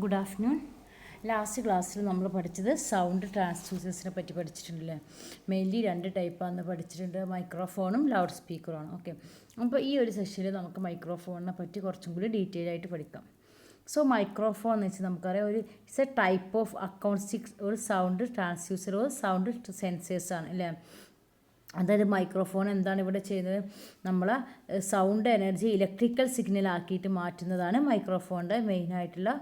Good afternoon. Last ക്ലാസ്സിൽ നമ്മൾ പഠിച്ചത് സൗണ്ട് ട്രാൻസ്ഡ്യൂസേഴ്സിനെ പറ്റി പഠിച്ചിട്ടുണ്ടല്ലേ. മെയിൻലി രണ്ട് ടൈപ്പാണെന്ന് പഠിച്ചിട്ടുണ്ട്, മൈക്രോഫോണും ലൗഡ് സ്പീക്കറുമാണ്. ഓക്കെ, അപ്പോൾ ഈ ഒരു സെഷനിൽ നമുക്ക് മൈക്രോഫോണിനെ പറ്റി കുറച്ചും കൂടി ഡീറ്റെയിൽ ആയിട്ട് പഠിക്കാം. സോ മൈക്രോഫോൺ എന്ന് വെച്ചാൽ നമുക്കറിയാം it's A type of acoustics, ഒരു സൗണ്ട് ട്രാൻസ്ഡ്യൂസർ, ഒരു സൗണ്ട് സെൻസേഴ്സാണ് അല്ലേ. അതായത് മൈക്രോഫോൺ എന്താണ് ഇവിടെ ചെയ്യുന്നത്, നമ്മളെ സൗണ്ട് എനർജി ഇലക്ട്രിക്കൽ സിഗ്നൽ ആക്കിയിട്ട് മാറ്റുന്നതാണ് മൈക്രോഫോണിൻ്റെ മെയിനായിട്ടുള്ള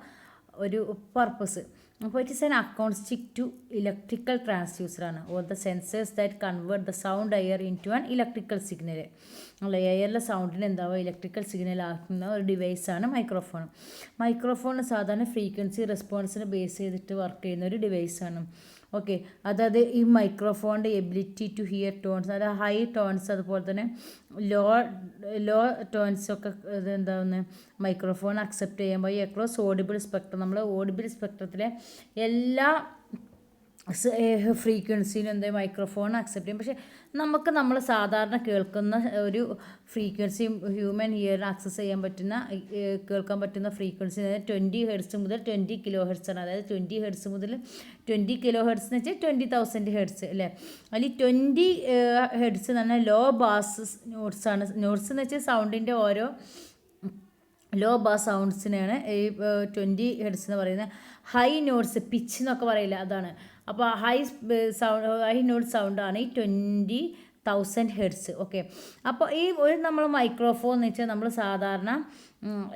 ഒരു പർപ്പസ്. അപ്പോൾ it is an acoustic to electrical ട്രാൻസ്ഡ്യൂസറാണ്, or the sensors that convert the sound air into an electrical signal. അല്ല, എയറിലെ സൗണ്ടിന് എന്താവുക ഇലക്ട്രിക്കൽ സിഗ്നൽ ആക്കുന്ന ഒരു ഡിവൈസാണ് മൈക്രോഫോൺ. മൈക്രോഫോൺ സാധാരണ ഫ്രീക്വൻസി റെസ്പോൺസിനെ ബേസ് ചെയ്തിട്ട് വർക്ക് ചെയ്യുന്ന ഒരു ഡിവൈസാണ്. ഓക്കെ, അതായത് ഈ മൈക്രോഫോണിൻ്റെ എബിലിറ്റി ടു ഹിയർ ടോൺസ്, അതായത് ഹൈ ടോൺസ്, അതുപോലെ തന്നെ ലോ ടോൺസൊക്കെ എന്താവുന്നത് മൈക്രോഫോൺ അക്സെപ്റ്റ് ചെയ്യുമ്പോൾ അക്രോസ് ഓഡിബിൾ സ്പെക്ട്രം, നമ്മൾ ഓഡിബിൾ സ്പെക്ട്രത്തിലെ എല്ലാ ഫ്രീക്വൻസിനും എന്താ മൈക്രോഫോൺ അക്സെപ്റ്റ് ചെയ്യും. പക്ഷേ നമുക്ക് നമ്മൾ സാധാരണ കേൾക്കുന്ന ഒരു ഫ്രീക്വൻസിയും ഹ്യൂമൻ ഇയറിന് ആക്സസ് ചെയ്യാൻ പറ്റുന്ന കേൾക്കാൻ പറ്റുന്ന ഫ്രീക്വൻസി 20 ഹെർട്സ് മുതൽ 20 കിലോ ഹെർട്സാണ്. അതായത് 20 ഹെർട്സ് മുതൽ 20 കിലോ ഹെർട്സ് എന്ന് വെച്ചാൽ 20,000 ഹെർട്സ് അല്ലേ. അതിൽ 20 ഹെർട്സ് എന്ന് പറഞ്ഞാൽ ലോ ബാസ് നോട്ട്സാണ്. നോട്ട്സ് എന്ന് വെച്ചാൽ സൗണ്ടിൻ്റെ ഓരോ ലോ ബാസ് സൗണ്ട്സിനെയാണ് ഈ 20 ഹെർട്സ് എന്ന് പറയുന്നത്. ഹൈ നോട്ട്സ് പിച്ച് എന്നൊക്കെ പറയില്ല, അതാണ്. അപ്പോൾ ഹൈ നോട്ട് സൗണ്ടാണ് ഈ 20,000 ഹെർട്സ്. ഓക്കെ, അപ്പോൾ ഈ ഒരു നമ്മൾ മൈക്രോഫോൺ എന്ന് വെച്ചാൽ നമ്മൾ സാധാരണ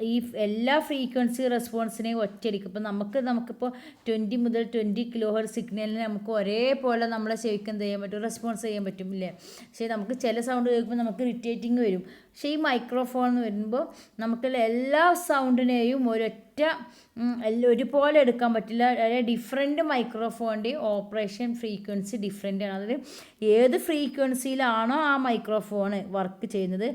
ഈ എല്ലാ ഫ്രീക്വൻസി റെസ്പോൺസിനെയും ഒറ്റയടിക്കും. ഇപ്പോൾ നമുക്കിപ്പോൾ 20 മുതൽ 20 കിലോ ഹെർട്സ് സിഗ്നലിന് നമുക്ക് ഒരേപോലെ നമ്മളെ ശരിക്കും എന്ത് ചെയ്യാൻ പറ്റും, റെസ്പോൺസ് ചെയ്യാൻ പറ്റും ഇല്ലേ. പക്ഷേ നമുക്ക് ചില സൗണ്ട് കേൾക്കുമ്പോൾ നമുക്ക് ഇറിറ്റേറ്റിംഗ് വരും. പക്ഷേ ഈ മൈക്രോഫോൺ എന്ന് വരുമ്പോൾ നമുക്ക് എല്ലാ സൗണ്ടിനെയും ഒരുപോലെ എടുക്കാൻ പറ്റില്ല. അതായത് ഡിഫറെൻറ്റ് മൈക്രോഫോണിൻ്റെയും ഓപ്പറേഷൻ ഫ്രീക്വൻസി ഡിഫറെൻ്റ് ആണ്. അതായത് ഏത് ഫ്രീക്വൻസിയിലാണോ ആ മൈക്രോഫോൺ വർക്ക് ചെയ്യുന്നത്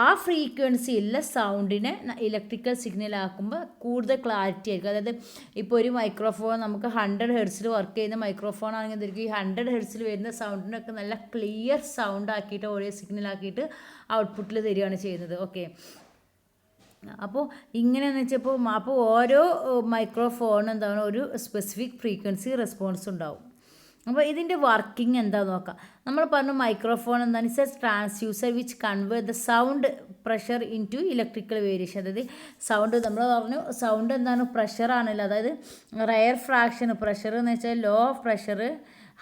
ആ ഫ്രീക്വൻസിയിലുള്ള സൗണ്ടിനെ ഇലക്ട്രിക്കൽ സിഗ്നൽ ആക്കുമ്പോൾ കൂടുതൽ ക്ലാരിറ്റി ആയിരിക്കും. അതായത് ഇപ്പോൾ ഒരു മൈക്രോഫോൺ നമുക്ക് 100 ഹെർട്സിൽ വർക്ക് ചെയ്യുന്ന മൈക്രോഫോൺ ആണെങ്കിൽ എന്തായിരിക്കും, ഈ 100 ഹെർട്സിൽ വരുന്ന സൗണ്ടിനൊക്കെ നല്ല ക്ലിയർ സൗണ്ട് ആക്കിയിട്ട് ഓഡിയോ സിഗ്നൽ ആക്കിയിട്ട് ഔട്ട്പുട്ടിൽ തരികയാണ് ചെയ്യുന്നത്. ഓക്കെ, അപ്പോൾ ഇങ്ങനെയെന്ന് വെച്ചപ്പോൾ അപ്പോൾ ഓരോ മൈക്രോഫോൺ എന്താണ് ഒരു സ്പെസിഫിക് ഫ്രീക്വൻസി റെസ്പോൺസ് ഉണ്ടാവും. അപ്പോൾ ഇതിൻ്റെ വർക്കിംഗ് എന്താണെന്ന് നോക്കാം. നമ്മൾ പറഞ്ഞു മൈക്രോഫോൺ എന്താണ്, it's a transducer which convert the sound pressure in to electrical variation. അതായത് സൗണ്ട് നമ്മൾ പറഞ്ഞു സൗണ്ട് എന്താണ് പ്രഷറാണല്ലോ. അതായത് റെയർ ഫ്രാക്ഷൻ പ്രഷർ എന്ന് വെച്ചാൽ ലോ പ്രഷർ,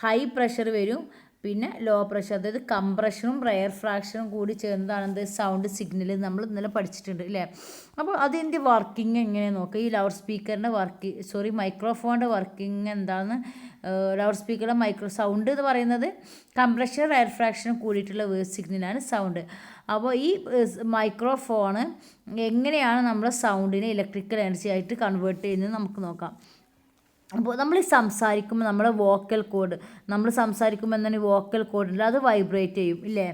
ഹൈ പ്രഷർ വരും, പിന്നെ ലോ പ്രഷർ, അതായത് കംപ്രഷനും റെയർ ഫ്രാക്ഷനും കൂടി ചേർന്നതാണ് സൗണ്ട് സിഗ്നൽ. നമ്മൾ ഇന്നലെ പഠിച്ചിട്ടുണ്ട് അല്ലേ. അപ്പോൾ അതിൻ്റെ വർക്കിംഗ് എങ്ങനെ നോക്കുക. ഈ ലൗഡ് സ്പീക്കറിൻ്റെ മൈക്രോഫോണിൻ്റെ വർക്കിംഗ് എന്താണെന്ന്. ലൗഡ് സ്പീക്കറിൻ്റെ സൗണ്ട് എന്ന് പറയുന്നത് കംപ്രഷൻ റെയർ ഫ്രാക്ഷനും കൂടിയിട്ടുള്ള വേർഡ് സിഗ്നലാണ് സൗണ്ട്. അപ്പോൾ ഈ മൈക്രോഫോണ് എങ്ങനെയാണ് നമ്മുടെ സൗണ്ടിനെ ഇലക്ട്രിക്കൽ എനർജി ആയിട്ട് കൺവേർട്ട് ചെയ്യുന്നത് നമുക്ക് നോക്കാം. അപ്പോൾ നമ്മൾ സംസാരിക്കുമ്പോൾ നമ്മുടെ നമ്മൾ സംസാരിക്കുമ്പോൾ എന്താണ് വോക്കൽ കോഡുണ്ട്, അത് വൈബ്രേറ്റ് ചെയ്യും ഇല്ലേ.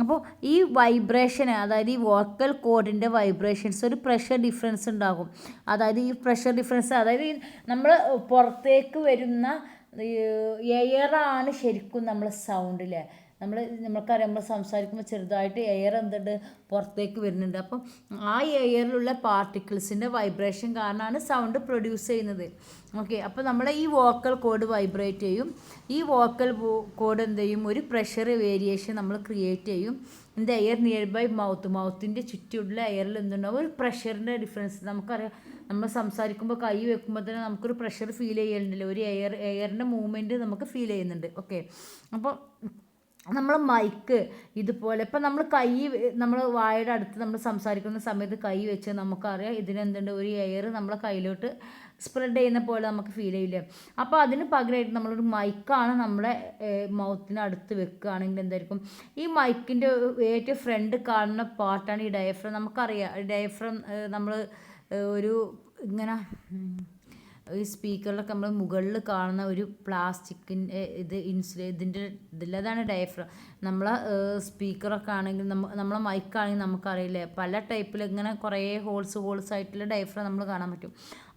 അപ്പോൾ ഈ വൈബ്രേഷൻ, അതായത് ഈ വോക്കൽ കോഡിൻ്റെ വൈബ്രേഷൻസ് ഒരു പ്രഷർ ഡിഫറൻസ് ഉണ്ടാകും. അതായത് ഈ പ്രഷർ ഡിഫറൻസ് അതായത് നമ്മൾ പുറത്തേക്ക് വരുന്ന എയറാണ് ശരിക്കും നമ്മളെ സൗണ്ടില്ലേ. നമ്മൾക്കറിയാം നമ്മൾ സംസാരിക്കുമ്പോൾ ചെറുതായിട്ട് എയർ എന്തുണ്ട് പുറത്തേക്ക് വരുന്നുണ്ട്. അപ്പം ആ എയറിലുള്ള പാർട്ടിക്കിൾസിൻ്റെ വൈബ്രേഷൻ കാരണമാണ് സൗണ്ട് പ്രൊഡ്യൂസ് ചെയ്യുന്നത്. ഓക്കെ, അപ്പോൾ നമ്മളെ ഈ വോക്കൽ കോഡ് വൈബ്രേറ്റ് ചെയ്യും. ഈ വോക്കൽ കോഡ് എന്ത് ചെയ്യും, ഒരു പ്രഷർ വേരിയേഷൻ നമ്മൾ ക്രിയേറ്റ് ചെയ്യും. എന്ത് എയർ നിയർ ബൈ മൗത്തിൻ്റെ ചുറ്റുമുള്ള എയറിൽ എന്തുണ്ടാവും ഒരു പ്രഷറിൻ്റെ ഡിഫറൻസ്. നമുക്കറിയാം നമ്മൾ സംസാരിക്കുമ്പോൾ കൈ വെക്കുമ്പോൾ തന്നെ നമുക്കൊരു പ്രഷർ ഫീൽ ചെയ്യുന്നുണ്ടല്ലോ, ഒരു എയറിൻ്റെ മൂവ്മെൻറ്റ് നമുക്ക് ഫീൽ ചെയ്യുന്നുണ്ട്. ഓക്കെ, അപ്പോൾ നമ്മൾ മൈക്ക് ഇതുപോലെ ഇപ്പം നമ്മൾ വായുടെ അടുത്ത് നമ്മൾ സംസാരിക്കുന്ന സമയത്ത് കൈ വെച്ച് നമുക്കറിയാം ഇതിനെന്തുണ്ട് ഒരു എയർ നമ്മളെ കയ്യിലോട്ട് സ്പ്രെഡ് ചെയ്യുന്ന പോലെ നമുക്ക് ഫീൽ ചെയ്യില്ലേ. അപ്പോൾ അതിന് പകരമായിട്ട് നമ്മളൊരു മൈക്കാണ് നമ്മുടെ മൗത്തിനടുത്ത് വെക്കുകയാണെങ്കിൽ എന്തായിരിക്കും, ഈ മൈക്കിൻ്റെ ഏറ്റവും ഫ്രണ്ട് കാണുന്ന പാർട്ടാണ് ഈ ഡയഫ്രം. നമുക്കറിയാം ഡയഫ്രം നമ്മൾ ഒരു ഇങ്ങനെ ഈ സ്പീക്കറിലൊക്കെ നമ്മൾ മുകളിൽ കാണുന്ന ഒരു പ്ലാസ്റ്റിക്കിൻ്റെ ഇതിൻ്റെതാണ് ഡയഫ്രം. നമ്മളെ സ്പീക്കറൊക്കെ ആണെങ്കിൽ നമ്മളെ മൈക്കാണെങ്കിൽ നമുക്കറിയില്ലേ പല ടൈപ്പിൽ ഇങ്ങനെ കുറേ ഹോൾസ് ആയിട്ടുള്ള ഡയഫ്രം നമ്മൾ കാണാൻ പറ്റും.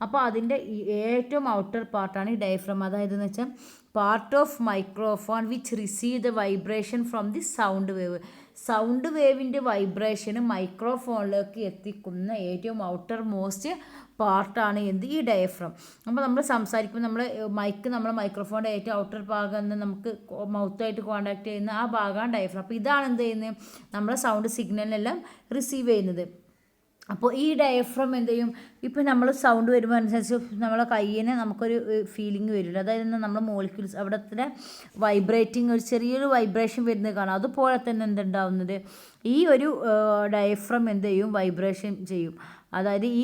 അപ്പോൾ അതിൻ്റെ ഏറ്റവും ഔട്ടർ പാർട്ടാണ് ഈ ഡയഫ്രം. അതായത് എന്ന് വെച്ചാൽ part of microphone which receive the vibration from the sound wave. Sound വേവിൻ്റെ വൈബ്രേഷന് മൈക്രോഫോണിലേക്ക് എത്തിക്കുന്ന ഏറ്റവും ഔട്ടർ മോസ്റ്റ് പാർട്ടാണ് എന്ത് ഈ ഡയഫ്രം. അപ്പോൾ നമ്മൾ സംസാരിക്കുമ്പോൾ നമ്മൾ മൈക്രോഫോണിൻ്റെ ഏറ്റവും ഔട്ടർ ഭാഗം എന്ന് നമുക്ക് മൗത്തായിട്ട് കോൺടാക്ട് ചെയ്യുന്ന ആ ഭാഗമാണ് ഡയഫ്രം. അപ്പോൾ ഇതാണ് എന്ത് ചെയ്യുന്നത്, നമ്മുടെ സൗണ്ട് സിഗ്നലിനെല്ലാം റിസീവ് ചെയ്യുന്നത്. അപ്പോൾ ഈ ഡയഫ്രം എന്ത് ചെയ്യും, ഇപ്പോൾ നമ്മൾ സൗണ്ട് വരുമ്പോൾ അനുസരിച്ച് നമ്മളെ കയ്യിന് നമുക്കൊരു ഫീലിംഗ് വരില്ല. അതായത് നമ്മുടെ മോളിക്യൂൾസ് അവിടത്തെ വൈബ്രേറ്റിംഗ് ഒരു ചെറിയൊരു വൈബ്രേഷൻ വരുന്നത് കാണാം. അതുപോലെ തന്നെ എന്തുണ്ടാവുന്നത്, ഈ ഒരു ഡയഫ്രം എന്ത് ചെയ്യും, വൈബ്രേഷൻ ചെയ്യും. അതായത് ഈ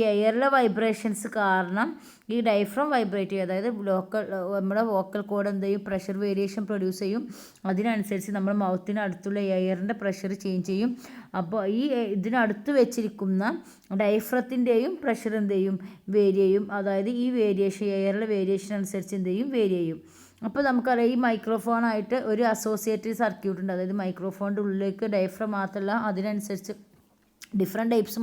എയറിലെ വൈബ്രേഷൻസ് കാരണം ഈ ഡയഫ്രം വൈബ്രേറ്റ് ചെയ്യും. അതായത് നമ്മുടെ വോക്കൽ കോഡ് എന്ത് ചെയ്യും, പ്രഷർ വേരിയേഷൻ പ്രൊഡ്യൂസ് ചെയ്യും. അതിനനുസരിച്ച് നമ്മൾ മൗത്തിന് അടുത്തുള്ള എയറിൻ്റെ പ്രഷർ ചേഞ്ച് ചെയ്യും. അപ്പോൾ ഈ ഇതിനടുത്ത് വെച്ചിരിക്കുന്ന ഡയഫ്രത്തിൻ്റെയും പ്രഷർ എന്ത് ചെയ്യും, വേരി ചെയ്യും. അതായത് ഈ വേരിയേഷൻ എയറിലെ വേരിയേഷൻ അനുസരിച്ച് എന്ത് ചെയ്യും, വേരി ചെയ്യും. അപ്പോൾ നമുക്കറിയാം ഈ മൈക്രോഫോണായിട്ട് ഒരു അസോസിയേറ്റഡ് സർക്യൂട്ട് ഉണ്ട്. അതായത് മൈക്രോഫോണിൻ്റെ ഉള്ളിലേക്ക് ഡയഫ്രം മാത്രമല്ല, അതിനനുസരിച്ച് ഡിഫറെൻറ്റ് ടൈപ്സ്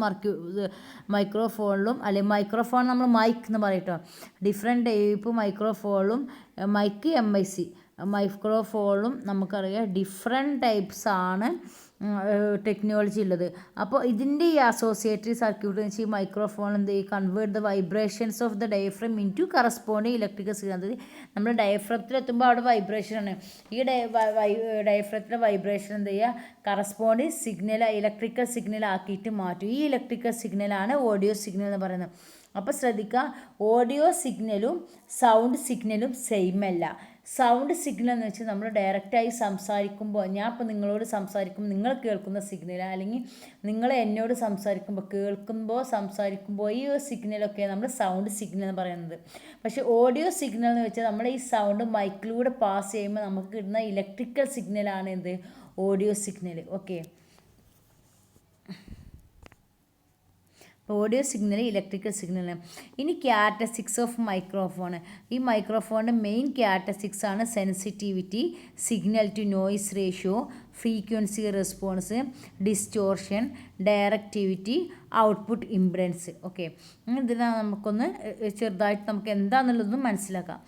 മൈക്രോഫോണിലും അല്ലെങ്കിൽ മൈക്രോഫോൺ നമ്മൾ മൈക്ക് എന്ന് പറയട്ടോ, ഡിഫറെൻറ്റ് ടൈപ്പ് മൈക്രോഫോണിലും മൈക്ക് MIC മൈക്രോഫോണിലും നമുക്കറിയാം ഡിഫറെൻറ്റ് ടൈപ്സ് ആണ് ടെക്നോളജി ഉള്ളത്. അപ്പോൾ ഇതിൻ്റെ ഈ അസോസിയേറ്റഡ് സർക്യൂട്ട് എന്ന് വെച്ചാൽ ഈ മൈക്രോഫോൺ എന്ത് ചെയ്യും, convert the vibrations of the diaphragm in to corresponding electrical signal. അതായത് നമ്മൾ ഡയഫ്രത്തിലെത്തുമ്പോൾ അവിടെ വൈബ്രേഷനാണ്. ഈ ഡയഫ്രത്തിലെ വൈബ്രേഷൻ എന്ത് ചെയ്യുക, കറസ്പോണ്ടിങ് സിഗ്നൽ ഇലക്ട്രിക്കൽ സിഗ്നൽ ആക്കിയിട്ട് മാറ്റും. ഈ ഇലക്ട്രിക്കൽ സിഗ്നലാണ് ഓഡിയോ സിഗ്നൽ എന്ന് പറയുന്നത്. അപ്പോൾ ശ്രദ്ധിക്കുക, ഓഡിയോ സിഗ്നലും സൗണ്ട് സിഗ്നലും സെയിം അല്ല. സൗണ്ട് സിഗ്നൽ എന്ന് വെച്ചാൽ നമ്മൾ ഡയറക്റ്റായി സംസാരിക്കുമ്പോൾ, ഞാൻ ഇപ്പോൾ നിങ്ങളോട് സംസാരിക്കുമ്പോൾ നിങ്ങൾ കേൾക്കുന്ന സിഗ്നൽ, അല്ലെങ്കിൽ നിങ്ങൾ എന്നോട് സംസാരിക്കുമ്പോൾ ഈ സിഗ്നലൊക്കെ നമ്മൾ സൗണ്ട് സിഗ്നൽ എന്ന് പറയുന്നത്. പക്ഷേ ഓഡിയോ സിഗ്നൽ എന്ന് വെച്ചാൽ നമ്മൾ ഈ സൗണ്ട് മൈക്കിലൂടെ പാസ് ചെയ്യുമ്പോൾ നമുക്ക് കിട്ടുന്ന ഇലക്ട്രിക്കൽ സിഗ്നലാണ് എന്ത്, audio signal. Okay, audio signal electrical signal. ഇനി ക്യാരക്ടറിസ്റ്റിക്സ് ഓഫ് മൈക്രോഫോൺ. ഈ മൈക്രോഫോണിൻ്റെ മെയിൻ ക്യാരക്ടറിസ്റ്റിക്സ് ആണ് sensitivity, signal to noise ratio, frequency response, distortion, directivity, output impedance. Okay, ഇതിനാണ് നമുക്കൊന്ന് ചെറുതായിട്ട് നമുക്ക് എന്താണെന്നുള്ളതൊന്നും മനസ്സിലാക്കാം.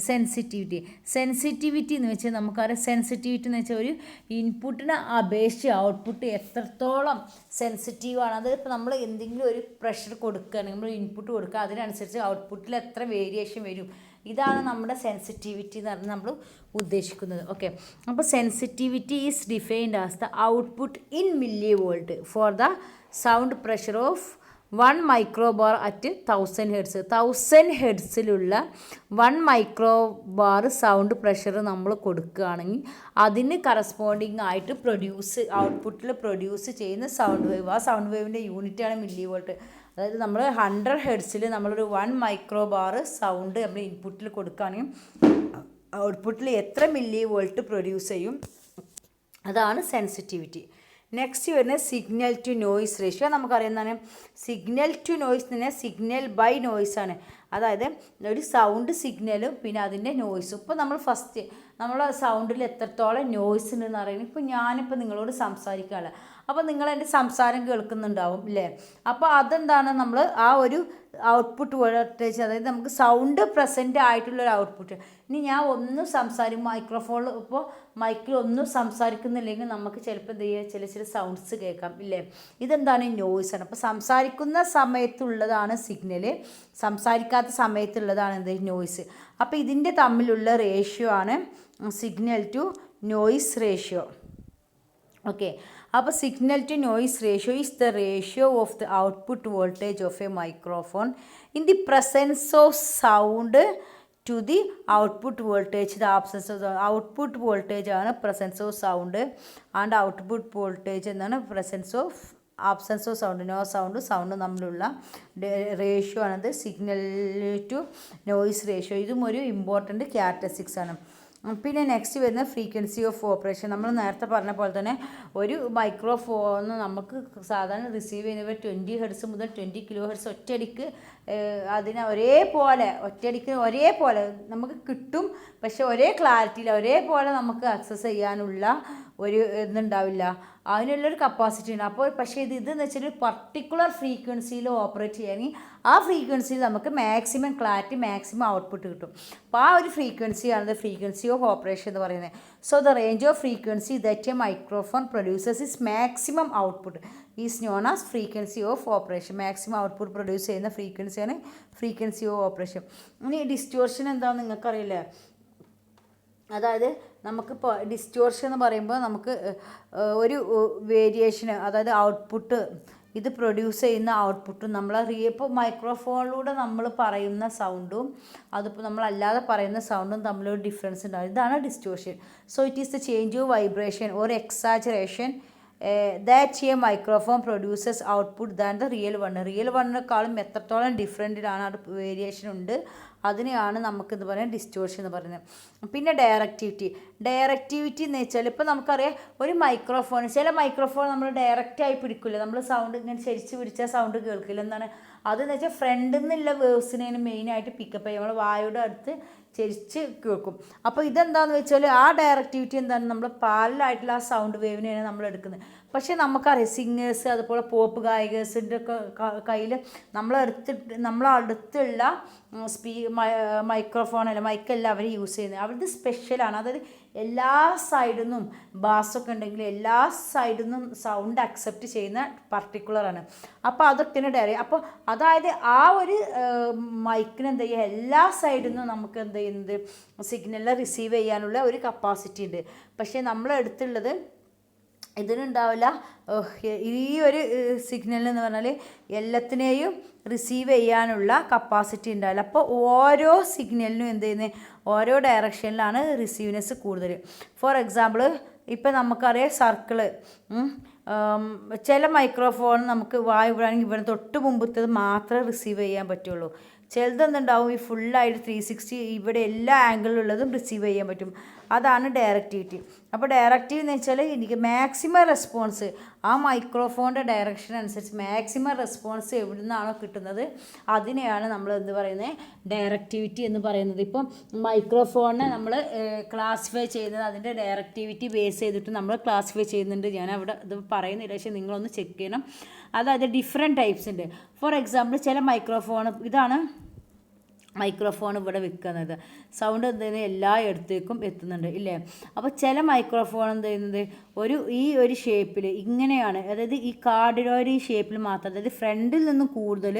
സെൻസിറ്റിവിറ്റി എന്ന് വെച്ചാൽ നമുക്കറിയാം, സെൻസിറ്റിവിറ്റി എന്ന് വെച്ചാൽ ഒരു ഇൻപുട്ടിനെ അപേക്ഷിച്ച് ഔട്ട്പുട്ട് എത്രത്തോളം സെൻസിറ്റീവാണ്. അത് ഇപ്പോൾ നമ്മൾ എന്തെങ്കിലും ഒരു പ്രഷർ കൊടുക്കുകയാണെങ്കിൽ, നമ്മൾ ഇൻപുട്ട് കൊടുക്കുക, അതിനനുസരിച്ച് ഔട്ട്പുട്ടിൽ എത്ര വേരിയേഷൻ വരും. ഇതാണ് നമ്മുടെ സെൻസിറ്റിവിറ്റി എന്ന് പറഞ്ഞാൽ നമ്മൾ ഉദ്ദേശിക്കുന്നത്. ഓക്കെ, അപ്പോൾ sensitivity is defined as the output in millivolt for the sound pressure of 1 microbar at 1000 hertz. 1000 ഹെർട്സിലുള്ള 1 മൈക്രോബാർ സൗണ്ട് പ്രഷർ നമ്മൾ കൊടുക്കുകയാണെങ്കിൽ അതിന് കറസ്പോണ്ടിങ് ആയിട്ട് ഔട്ട്പുട്ടിൽ പ്രൊഡ്യൂസ് ചെയ്യുന്ന സൗണ്ട് വേവ്, ആ സൗണ്ട് വേവിൻ്റെ യൂണിറ്റാണ് മില്ലി വോൾട്ട്. അതായത് നമ്മൾ 100 ഹെർട്സിൽ നമ്മളൊരു 1 മൈക്രോബാർ സൗണ്ട് നമ്മൾ ഇൻപുട്ടിൽ കൊടുക്കുകയാണെങ്കിൽ ഔട്ട്പുട്ടിൽ എത്ര മില്ലി വോൾട്ട് പ്രൊഡ്യൂസ് ചെയ്യും, അതാണ് സെൻസിറ്റിവിറ്റി. നെക്സ്റ്റ് വരുന്നത് സിഗ്നൽ ടു നോയിസ് റേഷ്യോ. നമുക്കറിയുന്നതാണ് സിഗ്നൽ ടു നോയിസ് എന്ന് പറഞ്ഞാൽ സിഗ്നൽ ബൈ നോയിസാണ്. അതായത് ഒരു സൗണ്ട് സിഗ്നലും പിന്നെ അതിൻ്റെ നോയിസും. ഇപ്പോൾ നമ്മൾ ഫസ്റ്റ് നമ്മളെ സൗണ്ടിൽ എത്രത്തോളം നോയിസ് ഉണ്ടെന്ന് പറയുന്നത്, ഇപ്പോൾ ഞാനിപ്പോൾ നിങ്ങളോട് സംസാരിക്കുകയാണ്, അപ്പോൾ നിങ്ങൾ എൻ്റെ സംസാരം കേൾക്കുന്നുണ്ടാവും അല്ലേ. അപ്പോൾ അതെന്താണ്, നമ്മൾ ആ ഒരു ഔട്ട്പുട്ട് വോൾട്ടേജ്, അതായത് നമുക്ക് സൗണ്ട് പ്രസൻറ്റ് ആയിട്ടുള്ളൊരു ഔട്ട്പുട്ട്. ഇനി ഞാൻ ഒന്നും മൈക്രോഫോണിൽ ഇപ്പോൾ മൈക്കിൽ ഒന്നും സംസാരിക്കുന്നില്ലെങ്കിൽ നമുക്ക് ചിലപ്പോൾ എന്ത് ചെയ്യുക, ചില സൗണ്ട്സ് കേൾക്കാം ഇല്ലേ. ഇതെന്താണ്, നോയിസാണ്. അപ്പോൾ സംസാരിക്കുന്ന സമയത്തുള്ളതാണ് സിഗ്നൽ, സംസാരിക്കാത്ത സമയത്തുള്ളതാണ് എന്ത്, നോയിസ്. അപ്പോൾ ഇതിൻ്റെ തമ്മിലുള്ള റേഷ്യോ ആണ് സിഗ്നൽ ടു നോയിസ് റേഷ്യോ. ഓക്കെ, അപ്പോൾ signal to noise ratio is the ratio of the output voltage of a microphone in the presence of sound to the output voltage. The absence of output voltage ആണ് presence of sound, and output voltage എന്നാണ് presence of absence of sound. സൗണ്ടും തമ്മിലുള്ള ratio ആണത് signal to noise ratio. ഇതും ഒരു important characteristics ആണ്. പിന്നെ next വരുന്ന ഫ്രീക്വൻസി ഓഫ് ഓപ്പറേഷൻ. നമ്മൾ നേരത്തെ പറഞ്ഞ പോലെ തന്നെ ഒരു മൈക്രോഫോൺ നമുക്ക് സാധാരണ റിസീവ് ചെയ്യുന്നവർ 20 ഹെർട്സ് മുതൽ 20 കിലോ ഹെർട്സ് ഒറ്റയടിക്ക് അതിനെ ഒരേപോലെ നമുക്ക് കിട്ടും. പക്ഷേ ഒരേ ക്ലാരിറ്റിയിൽ ഒരേപോലെ നമുക്ക് ആക്സസ് ചെയ്യാനുള്ള ഒരു ഇതുണ്ടാവില്ല, അതിനുള്ളൊരു കപ്പാസിറ്റി ഉണ്ട്. അപ്പോൾ പക്ഷേ ഇതെന്ന് വെച്ചാൽ പർട്ടിക്കുലർ ഫ്രീക്വൻസിയിൽ ഓപ്പറേറ്റ് ചെയ്യുകയാണെങ്കിൽ ആ ഫ്രീക്വൻസിയിൽ നമുക്ക് മാക്സിമം ക്ലാരിറ്റി, മാക്സിമം ഔട്ട്പുട്ട് കിട്ടും. അപ്പോൾ ആ ഒരു ഫ്രീക്വൻസിയാണ് ഫ്രീക്വൻസി ഓഫ് ഓപ്പറേഷൻ എന്ന് പറയുന്നത്. So the range of frequency that a microphone producers is maximum output is known as frequency of operation. Maximum output produce ചെയ്യുന്ന ഫ്രീക്വൻസിയാണ് ഫ്രീക്വൻസി ഓഫ് ഓപ്പറേഷൻ. ഇനി distortion എന്താണെന്ന് നിങ്ങൾക്കറിയില്ലേ? അതായത് നമുക്കിപ്പോൾ ഡിസ്റ്റോർഷൻ എന്ന് പറയുമ്പോൾ നമുക്ക് ഒരു വേരിയേഷന്, അതായത് ഔട്ട്പുട്ട്, ഇത് പ്രൊഡ്യൂസ് ചെയ്യുന്ന ഔട്ട്പുട്ടും നമ്മൾ ഇപ്പോൾ മൈക്രോഫോണിലൂടെ നമ്മൾ പറയുന്ന സൗണ്ടും അതിപ്പോൾ നമ്മളല്ലാതെ പറയുന്ന സൗണ്ടും തമ്മിലൊരു ഡിഫറൻസ് ഉണ്ടാവും. ഇതാണ് distortion. So it is the change of vibration or exaggeration that a microphone producers output than the real one. Real വണ്ണിനേക്കാളും എത്രത്തോളം ഡിഫറൻറ്റിലാണ്, അത് വേരിയേഷൻ ഉണ്ട്, അതിനെയാണ് നമുക്കെന്ന് പറയുന്നത് ഡിസ്റ്റോർഷൻ എന്ന് പറയുന്നത്. പിന്നെ ഡയറക്റ്റിവിറ്റി എന്ന് വെച്ചാൽ ഇപ്പോൾ നമുക്കറിയാം ഒരു മൈക്രോഫോൺ, ചില മൈക്രോഫോൺ നമ്മൾ ഡയറക്റ്റായി പിടിക്കില്ല, നമ്മൾ സൗണ്ട് ഇങ്ങനെ ചരിച്ച് പിടിച്ചാൽ സൗണ്ട് കേൾക്കില്ല. എന്താണ് അതെന്ന് വെച്ചാൽ ഫ്രണ്ടിൽ നിന്നുള്ള വേവ്സിനെയാണ് മെയിനായിട്ട് പിക്കപ്പ് ചെയ്യുക, നമ്മൾ വായുടെ അടുത്ത് ചരിച്ച് കേൾക്കും. അപ്പോൾ ഇതെന്താണെന്ന് വെച്ചാൽ ആ ഡയറക്റ്റിവിറ്റി എന്താണ്, നമ്മൾ പാരലായിട്ടുള്ള ആ സൗണ്ട് വേവിനെയാണ് നമ്മൾ എടുക്കുന്നത്. പക്ഷേ നമുക്കറിയാം സിംഗേഴ്സ്, അതുപോലെ പോപ്പ് ഗായകേഴ്സിൻ്റെ ഒക്കെ കയ്യിൽ നമ്മളടുത്തുള്ള മൈക്രോഫോണല്ല, മൈക്കല്ല അവർ യൂസ് ചെയ്യുന്നത്. അവരുടെ സ്പെഷ്യലാണ്, അതായത് എല്ലാ സൈഡിൽ നിന്നും ബാസൊക്കെ ഉണ്ടെങ്കിൽ എല്ലാ സൈഡിൽ നിന്നും സൗണ്ട് അക്സെപ്റ്റ് ചെയ്യുന്ന പർട്ടിക്കുലറാണ്. അപ്പോൾ അതൊക്കെയാണ് അപ്പോൾ അതായത് ആ ഒരു മൈക്കിന് എന്ത് ചെയ്യുക, എല്ലാ സൈഡിൽ നിന്നും നമുക്ക് എന്ത് ചെയ്യുന്നത് സിഗ്നലിൽ റിസീവ് ചെയ്യാനുള്ള ഒരു കപ്പാസിറ്റി ഉണ്ട്. പക്ഷേ നമ്മളെടുത്തുള്ളത് ഇതിനുണ്ടാവില്ല. ഈ ഒരു സിഗ്നൽ എന്ന് പറഞ്ഞാൽ എല്ലാത്തിനെയും റിസീവ് ചെയ്യാനുള്ള കപ്പാസിറ്റി ഉണ്ടാവില്ല. അപ്പോൾ ഓരോ സിഗ്നലിനും എന്ത് ചെയ്യുന്നത്, ഓരോ ഡയറക്ഷനിലാണ് റിസീവ്നെസ് കൂടുതൽ. ഫോർ എക്സാമ്പിൾ ഇപ്പം നമുക്കറിയാം സർക്കിള്, ചില മൈക്രോഫോൺ നമുക്ക് വായു വിടുകയാണെങ്കിൽ ഇവിടെ തൊട്ട് മുമ്പത്തത് മാത്രമേ റിസീവ് ചെയ്യാൻ പറ്റുള്ളൂ. ചിലതെന്നുണ്ടാവും ഈ ഫുള്ളായിട്ട് 360 ഇവിടെ എല്ലാ ആംഗിളിലുള്ളതും റിസീവ് ചെയ്യാൻ പറ്റും. അതാണ് ഡയറക്റ്റിവിറ്റി. അപ്പോൾ ഡയറക്റ്റീവ് എന്ന് വെച്ചാൽ എനിക്ക് മാക്സിമം റെസ്പോൺസ് ആ മൈക്രോഫോണിൻ്റെ ഡയറക്ഷൻ അനുസരിച്ച് മാക്സിമം റെസ്പോൺസ് എവിടെ നിന്നാണോ കിട്ടുന്നത് അതിനെയാണ് നമ്മൾ എന്ത് പറയുന്നത്, ഡയറക്റ്റിവിറ്റി എന്ന് പറയുന്നത്. ഇപ്പം മൈക്രോഫോണിനെ നമ്മൾ ക്ലാസിഫൈ ചെയ്യുന്നത് അതിൻ്റെ ഡയറക്റ്റിവിറ്റി ബേസ് ചെയ്തിട്ട് നമ്മൾ ക്ലാസിഫൈ ചെയ്യുന്നുണ്ട്. ഞാൻ അവിടെ ഇത് പറയുന്നില്ല, പക്ഷേ നിങ്ങളൊന്ന് ചെക്ക് ചെയ്യണം. അതായത് ഡിഫറെൻറ്റ് ടൈപ്സ് ഉണ്ട്. ഫോർ എക്സാമ്പിൾ ചില മൈക്രോഫോൺ, ഇതാണ് മൈക്രോഫോൺ ഇവിടെ വിൽക്കുന്നത്, സൗണ്ട് എന്ത് ചെയ്യുന്നത് എല്ലാ ഇടത്തേക്കും എത്തുന്നുണ്ട് ഇല്ലേ. അപ്പോൾ ചില മൈക്രോഫോൺ എന്ത് ചെയ്യുന്നത് ഈ ഒരു ഷേപ്പിൽ ഇങ്ങനെയാണ്, അതായത് ഈ കാർഡിനോയിഡ് ഈ ഷേപ്പിൽ മാത്രം, അതായത് ഫ്രണ്ടിൽ നിന്നും കൂടുതൽ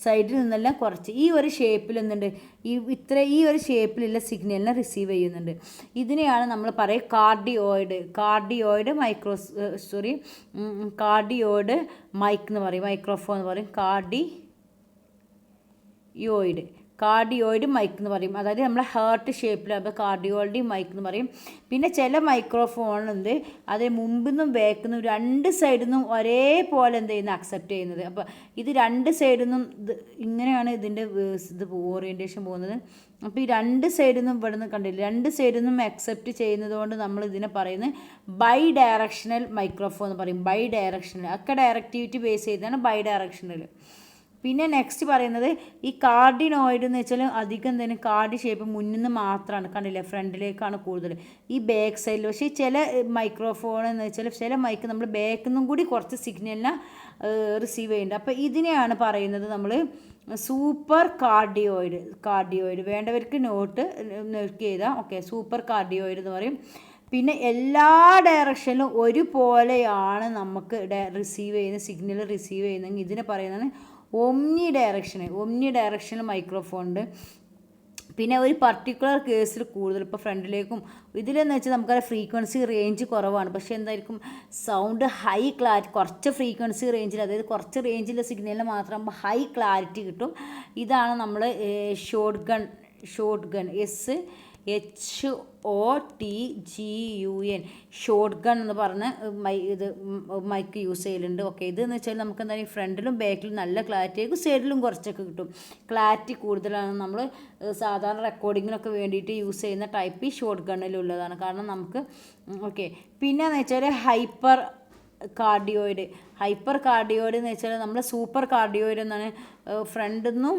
സൈഡിൽ നിന്നെല്ലാം കുറച്ച് ഈ ഒരു ഷേപ്പിൽ എന്തുണ്ട് ഈ ഒരു ഷേപ്പിലുള്ള സിഗ്നലിനെ റിസീവ് ചെയ്യുന്നുണ്ട്. ഇതിനെയാണ് നമ്മൾ പറയുക കാർഡിയോയിഡ് മൈക്ക് എന്ന് പറയും, മൈക്രോഫോൺ എന്ന് പറയും, കാർഡിയോയിഡ് മൈക്ക് എന്ന് പറയും. അതായത് നമ്മളെ ഹാർട്ട് ഷേപ്പിലാണ് കാർഡിയോയിഡ് മൈക്ക് എന്ന് പറയും. പിന്നെ ചില മൈക്രോഫോണുണ്ട് അത് മുമ്പിൽ നിന്നും ബാക്കിൽ നിന്നും രണ്ട് സൈഡിൽ നിന്നും ഒരേപോലെ എന്ത് ചെയ്യുന്നത് അക്സെപ്റ്റ് ചെയ്യുന്നത്. അപ്പോൾ ഇത് രണ്ട് സൈഡിൽ നിന്നും ഇങ്ങനെയാണ് ഇതിൻ്റെ ഓറിയൻറ്റേഷൻ പോകുന്നത്. അപ്പോൾ ഈ രണ്ട് സൈഡിൽ നിന്നും ഇവിടെ നിന്ന് കണ്ടില്ല, രണ്ട് സൈഡിൽ നിന്നും അക്സെപ്റ്റ് ചെയ്യുന്നത് കൊണ്ട് നമ്മൾ ഇതിനെ പറയുന്നത് ബൈ ഡയറക്ഷണൽ മൈക്രോഫോൺ എന്ന് പറയും. ബൈ ഡയറക്ഷണൽ ഒക്കെ ഡയറക്റ്റിവിറ്റി ബേസ് ചെയ്താണ് ബൈ ഡയറക്ഷണൽ. പിന്നെ നെക്സ്റ്റ് പറയുന്നത് ഈ കാർഡിനോയിഡ് എന്ന് വെച്ചാൽ അധികം തന്നെ കാർഡ് ഷേപ്പ് മുന്നിൽ നിന്ന് മാത്രമാണ്, കണ്ടില്ല ഫ്രണ്ടിലേക്കാണ് കൂടുതൽ, ഈ ബാക്ക് സൈഡിൽ. പക്ഷേ ചില മൈക്രോഫോൺ എന്ന് വെച്ചാൽ ചില മൈക്ക് നമ്മൾ ബാക്കിൽ നിന്നും കൂടി കുറച്ച് സിഗ്നലിനെ റിസീവ് ചെയ്യുന്നുണ്ട്. അപ്പോൾ ഇതിനെയാണ് പറയുന്നത് നമ്മൾ സൂപ്പർ കാർഡിയോയിഡ്. വേണ്ടവർക്ക് നോട്ട് ചെയ്താൽ ഓക്കെ, സൂപ്പർ കാർഡിയോയിഡ് എന്ന് പറയും. പിന്നെ എല്ലാ ഡയറക്ഷനിലും ഒരുപോലെയാണ് നമുക്ക് റിസീവ് ചെയ്യുന്ന സിഗ്നൽ റിസീവ് ചെയ്യുന്നതെങ്കിൽ ഇതിനെ പറയുന്നത് ഒമ്നി ഡയറക്ഷണൽ മൈക്രോഫോൺ ഉണ്ട്. പിന്നെ ഒരു പർട്ടിക്കുലർ കേസിൽ കൂടുതൽ ഇപ്പോൾ ഫ്രണ്ടിലേക്കും ഇതിലെന്ന് വെച്ചാൽ നമുക്കറിയാം ഫ്രീക്വൻസി റേഞ്ച് കുറവാണ്, പക്ഷേ എന്തായിരിക്കും സൗണ്ട് ഹൈ ക്ലാരിറ്റി, കുറച്ച് ഫ്രീക്വൻസി റേഞ്ചിൽ, അതായത് കുറച്ച് റേഞ്ചിലെ സിഗ്നലിന് മാത്രം ഹൈ ക്ലാരിറ്റി കിട്ടും. ഇതാണ് നമ്മൾ short gun SHOTGUN short gun എന്ന് പറഞ്ഞ് മൈക്ക് യൂസ് ചെയ്യലുണ്ട്. ഓക്കെ, ഇതെന്ന് വെച്ചാൽ നമുക്ക് എന്തായാലും ഫ്രണ്ടിലും ബാക്കിലും നല്ല ക്ലാരിറ്റി ആയിരിക്കും, സൈഡിലും കുറച്ചൊക്കെ കിട്ടും. ക്ലാരിറ്റി കൂടുതലാണ്. നമ്മൾ സാധാരണ റെക്കോർഡിങ്ങിനൊക്കെ വേണ്ടിയിട്ട് യൂസ് ചെയ്യുന്ന ടൈപ്പ് ഈ ഷോർട്ട് ഗണ്ണിലുള്ളതാണ്. കാരണം നമുക്ക് ഓക്കെ. പിന്നെയെന്ന് വെച്ചാൽ ഹൈപ്പർ കാർഡിയോയിഡ് ഹൈപ്പർ കാർഡിയോയിഡ് എന്ന് വെച്ചാൽ നമ്മൾ സൂപ്പർ കാർഡിയോയിഡ് എന്നാണ്. ഫ്രണ്ടിൽ നിന്നും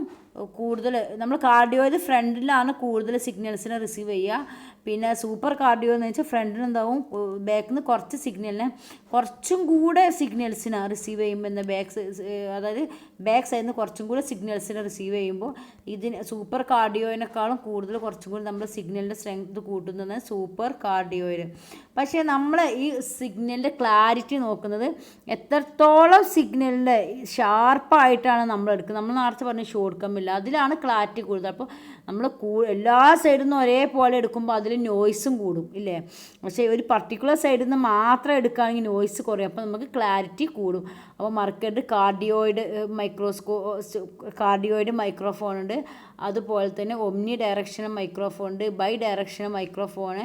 കൂടുതൽ നമ്മൾ കാർഡിയോയിഡ് ഫ്രണ്ടിലാണ് കൂടുതൽ സിഗ്നൽസിനെ റിസീവ് ചെയ്യുക. പിന്നെ സൂപ്പർ കാർഡിയോ എന്ന് വെച്ചാൽ ഫ്രണ്ടിൽ എന്താവും ബാക്കിൽ നിന്ന് കുറച്ച് സിഗ്നലിനെ കുറച്ചും കൂടെ സിഗ്നൽസിനെ റിസീവ് ചെയ്യുമ്പോൾ എന്താ അതായത് ബാക്ക് സൈഡിൽ നിന്ന് കുറച്ചും കൂടെ സിഗ്നൽസിനെ റിസീവ് ചെയ്യുമ്പോൾ ഇതിന് സൂപ്പർ കാർഡിയോയിനേക്കാളും കൂടുതൽ കുറച്ചും കൂടി നമ്മൾ സിഗ്നലിൻ്റെ സ്ട്രെങ്ത് കൂട്ടുന്നതാണ് സൂപ്പർ കാർഡിയോയിഡ്. പക്ഷേ നമ്മൾ ഈ സിഗ്നലിൻ്റെ ക്ലാരിറ്റി നോക്കുന്നത് എത്രത്തോളം സിഗ്നലിൻ്റെ ഷാർപ്പായിട്ടാണ് നമ്മൾ എടുക്കുന്നത്. നമ്മൾ നേരത്തെ പറഞ്ഞ ഷോർട്ട് കമ്മില്ല, അതിലാണ് ക്ലാരിറ്റി കൂടുതൽ. അപ്പോൾ നമ്മൾ എല്ലാ സൈഡിൽ നിന്നും ഒരേപോലെ എടുക്കുമ്പോൾ അതിൽ നോയ്സും കൂടും ഇല്ലേ. പക്ഷേ ഒരു പർട്ടിക്കുലർ സൈഡിൽ നിന്ന് മാത്രം എടുക്കുകയാണെങ്കിൽ നോയ്സ് കുറയും, അപ്പോൾ നമുക്ക് ക്ലാരിറ്റി കൂടും. അപ്പോൾ മറക്കരുത് കാർഡിയോയിഡ് മൈക്രോഫോൺ ഉണ്ട്. അതുപോലെ തന്നെ ഒമ്നി ഡയറക്ഷണൽ മൈക്രോഫോൺ ഉണ്ട്, ബൈ ഡയറക്ഷണൽ മൈക്രോഫോൺ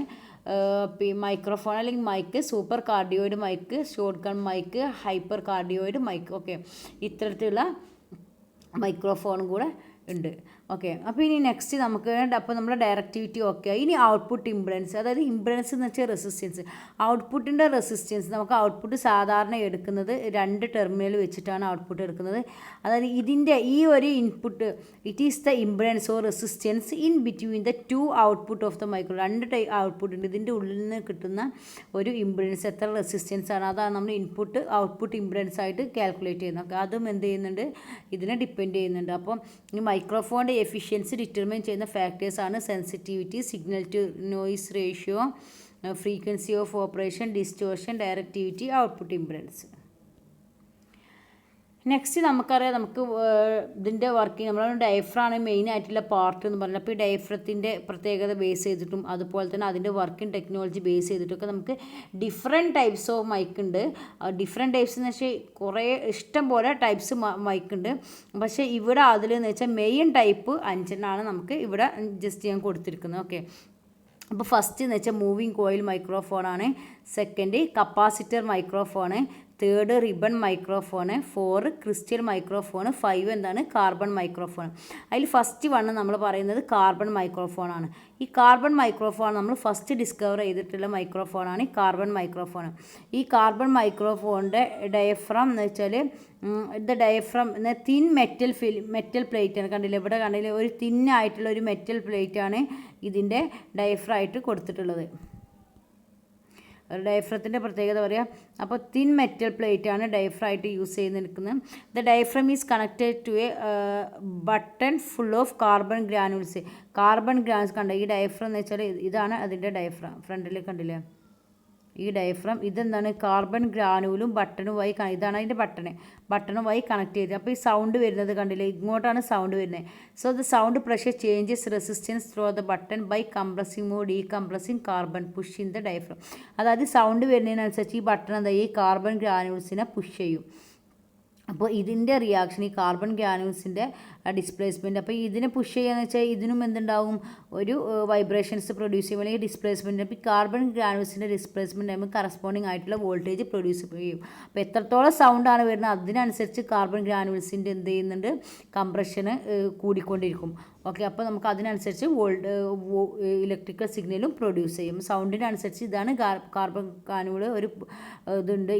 അല്ലെങ്കിൽ mic, supercardioid mic, shotgun mic, hypercardioid mic. Okay, ഇത്തരത്തിലുള്ള മൈക്രോഫോണും കൂടെ ഉണ്ട്. ഓക്കെ, അപ്പോൾ ഇനി നെക്സ്റ്റ് നമുക്ക് അപ്പോൾ നമ്മുടെ ഡയറക്റ്റിവിറ്റി ഓക്കെ. ഇനി ഔട്ട്പുട്ട് ഇംപെഡൻസ്, അതായത് ഇംപെഡൻസ് എന്ന് വെച്ചാൽ റെസിസ്റ്റൻസ്. ഔട്ട്പുട്ടിൻ്റെ റെസിസ്റ്റൻസ് നമുക്ക് ഔട്ട്പുട്ട് സാധാരണ എടുക്കുന്നത് 2 ടെർമിനൽ വെച്ചിട്ടാണ് ഔട്ട്പുട്ട് എടുക്കുന്നത്. അതായത് ഇതിൻ്റെ ഈ ഒരു input it is the impedance or resistance in between the 2 output of the micro. 2 output ഉണ്ട്, ഇതിൻ്റെ ഉള്ളിൽ നിന്ന് കിട്ടുന്ന ഒരു ഇംപെഡൻസ് എത്ര റെസിസ്റ്റൻസ് ആണ്, അതാണ് നമ്മൾ ഔട്ട്പുട്ട് ഇംപെഡൻസ് ആയിട്ട് കാൽക്കുലേറ്റ് ചെയ്യുന്നത്. ഓക്കെ, അതും എന്ത് ചെയ്യുന്നുണ്ട്, ഇതിനെ ഡിപ്പെൻഡ് ചെയ്യുന്നുണ്ട്. അപ്പം ഈ മൈക്രോഫോണിൻ്റെ എഫിഷ്യൻസി ഡിറ്റർമൈൻ ചെയ്യുന്ന ഫാക്ടേഴ്സാണ് sensitivity, signal to noise ratio, frequency of operation, distortion, directivity, output impedance. Next നമുക്കറിയാം, നമുക്ക് ഇതിൻ്റെ വർക്കിംഗ് നമ്മൾ ഡയഫ്രാണ് മെയിൻ ആയിട്ടുള്ള പാർട്ട് എന്ന് പറഞ്ഞാൽ. അപ്പോൾ ഈ ഡയഫ്രത്തിൻ്റെ പ്രത്യേകത ബേസ് ചെയ്തിട്ടും അതുപോലെ തന്നെ അതിൻ്റെ വർക്കിംഗ് ടെക്നോളജി ബേസ് ചെയ്തിട്ടൊക്കെ നമുക്ക് ഡിഫറെൻറ്റ് ടൈപ്സ് ഓഫ് മൈക്ക് ഉണ്ട്. ഡിഫറെൻറ്റ് ടൈപ്സ് എന്ന് വെച്ചാൽ കുറേ ഇഷ്ടം പോലെ ടൈപ്സ് മൈക്ക് ഉണ്ട്. പക്ഷേ ഇവിടെ അതിലെന്ന് വെച്ചാൽ മെയിൻ ടൈപ്പ് 5 നമുക്ക് ഇവിടെ ജസ്റ്റ് ഞാൻ കൊടുത്തിരിക്കുന്നത്. ഓക്കെ, അപ്പോൾ ഫസ്റ്റ് എന്ന് വെച്ചാൽ മൂവിങ് കോയിൽ മൈക്രോഫോണാണ്, second capacitor microphone, 3 ribbon microphone, 4 crystal microphone, 5 എന്താണ് കാർബൺ മൈക്രോഫോൺ. അതിൽ ഫസ്റ്റ് വണ്ണ് നമ്മൾ പറയുന്നത് കാർബൺ മൈക്രോഫോണാണ്. ഈ കാർബൺ മൈക്രോഫോൺ നമ്മൾ ഫസ്റ്റ് ഡിസ്കവർ ചെയ്തിട്ടുള്ള മൈക്രോഫോണാണ് ഈ കാർബൺ മൈക്രോഫോൺ. ഈ കാർബൺ മൈക്രോഫോണിൻ്റെ ഡയഫ്രം എന്ന് വെച്ചാൽ ഇത് ഡയഫ്രം തിൻ മെറ്റൽ പ്ലേറ്റാണ്. കണ്ടില്ല, ഇവിടെ കണ്ടില്ല, ഒരു തിന്നായിട്ടുള്ള ഒരു മെറ്റൽ പ്ലേറ്റാണ് ഇതിൻ്റെ ഡയഫ്രമായിട്ട് കൊടുത്തിട്ടുള്ളത്. ഡയഫ്രത്തിൻ്റെ പ്രത്യേകത പറയാം. അപ്പോൾ തിൻ മെറ്റൽ പ്ലേറ്റ് ആണ് ഡയഫ്രമായിട്ട് യൂസ് ചെയ്തിരിക്കുന്നത്. The diaphragm is connected to a button full of carbon granules. കണ്ട ഈ ഡയഫ്രം എന്ന് വെച്ചാൽ ഇതാണ് അതിൻ്റെ ഡയഫ്രം. ഫ്രണ്ടിൽ കണ്ടില്ലേ ഈ ഡയഫ്രം, ഇതെന്താണ് കാർബൺ ഗ്രാനുലും ബട്ടണുമായി ഇതാണ് അതിൻ്റെ ബട്ടണുമായി കണക്ട് ചെയ്ത്. അപ്പോൾ ഈ സൗണ്ട് വരുന്നത് കണ്ടില്ലേ, ഇങ്ങോട്ടാണ് സൗണ്ട് വരുന്നത്. So the sound pressure changes resistance through the button by compressing or decompressing carbon push in the diaphragm. അതായത് സൗണ്ട് വരുന്നതിനനുസരിച്ച് ഈ ബട്ടൺ എന്താ ഈ കാർബൺ ഗ്രാനുൾസിനെ പുഷ് ചെയ്യും. അപ്പോൾ ഇതിൻ്റെ റിയാക്ഷൻ ഈ കാർബൺ ഗ്രാനുൾസിൻ്റെ ഡിസ്പ്ലേസ്മെൻറ്റ്. അപ്പോൾ ഇതിനെ പുഷ് ചെയ്യുകയെന്ന് വെച്ചാൽ ഇതിനും എന്തുണ്ടാവും, ഒരു വൈബ്രേഷൻസ് പ്രൊഡ്യൂസ് ചെയ്യും അല്ലെങ്കിൽ ഡിസ്പ്ലേസ്മെൻറ്റ്. അപ്പോൾ ഈ കാർബൺ ഗ്രാനുൾസിൻ്റെ ഡിസ്പ്ലേസ്മെൻറ്റ് നമുക്ക് കറസ്പോണ്ടിങ് ആയിട്ടുള്ള വോൾട്ടേജ് പ്രൊഡ്യൂസ് ചെയ്യും. അപ്പോൾ എത്രത്തോളം സൗണ്ടാണ് വരുന്നത് അതിനനുസരിച്ച് കാർബൺ ഗ്രാനുൾസിൻ്റെ എന്ത് ചെയ്യുന്നുണ്ട്, കംപ്രഷന് കൂടിക്കൊണ്ടിരിക്കും. ഓക്കെ, അപ്പോൾ നമുക്ക് അതിനനുസരിച്ച് ഇലക്ട്രിക്കൽ സിഗ്നലും പ്രൊഡ്യൂസ് ചെയ്യും. സൗണ്ടിനനുസരിച്ച് ഇതാണ് കാർബൺ ഗ്രാനുകൾ ഒരു ഇതുണ്ട്.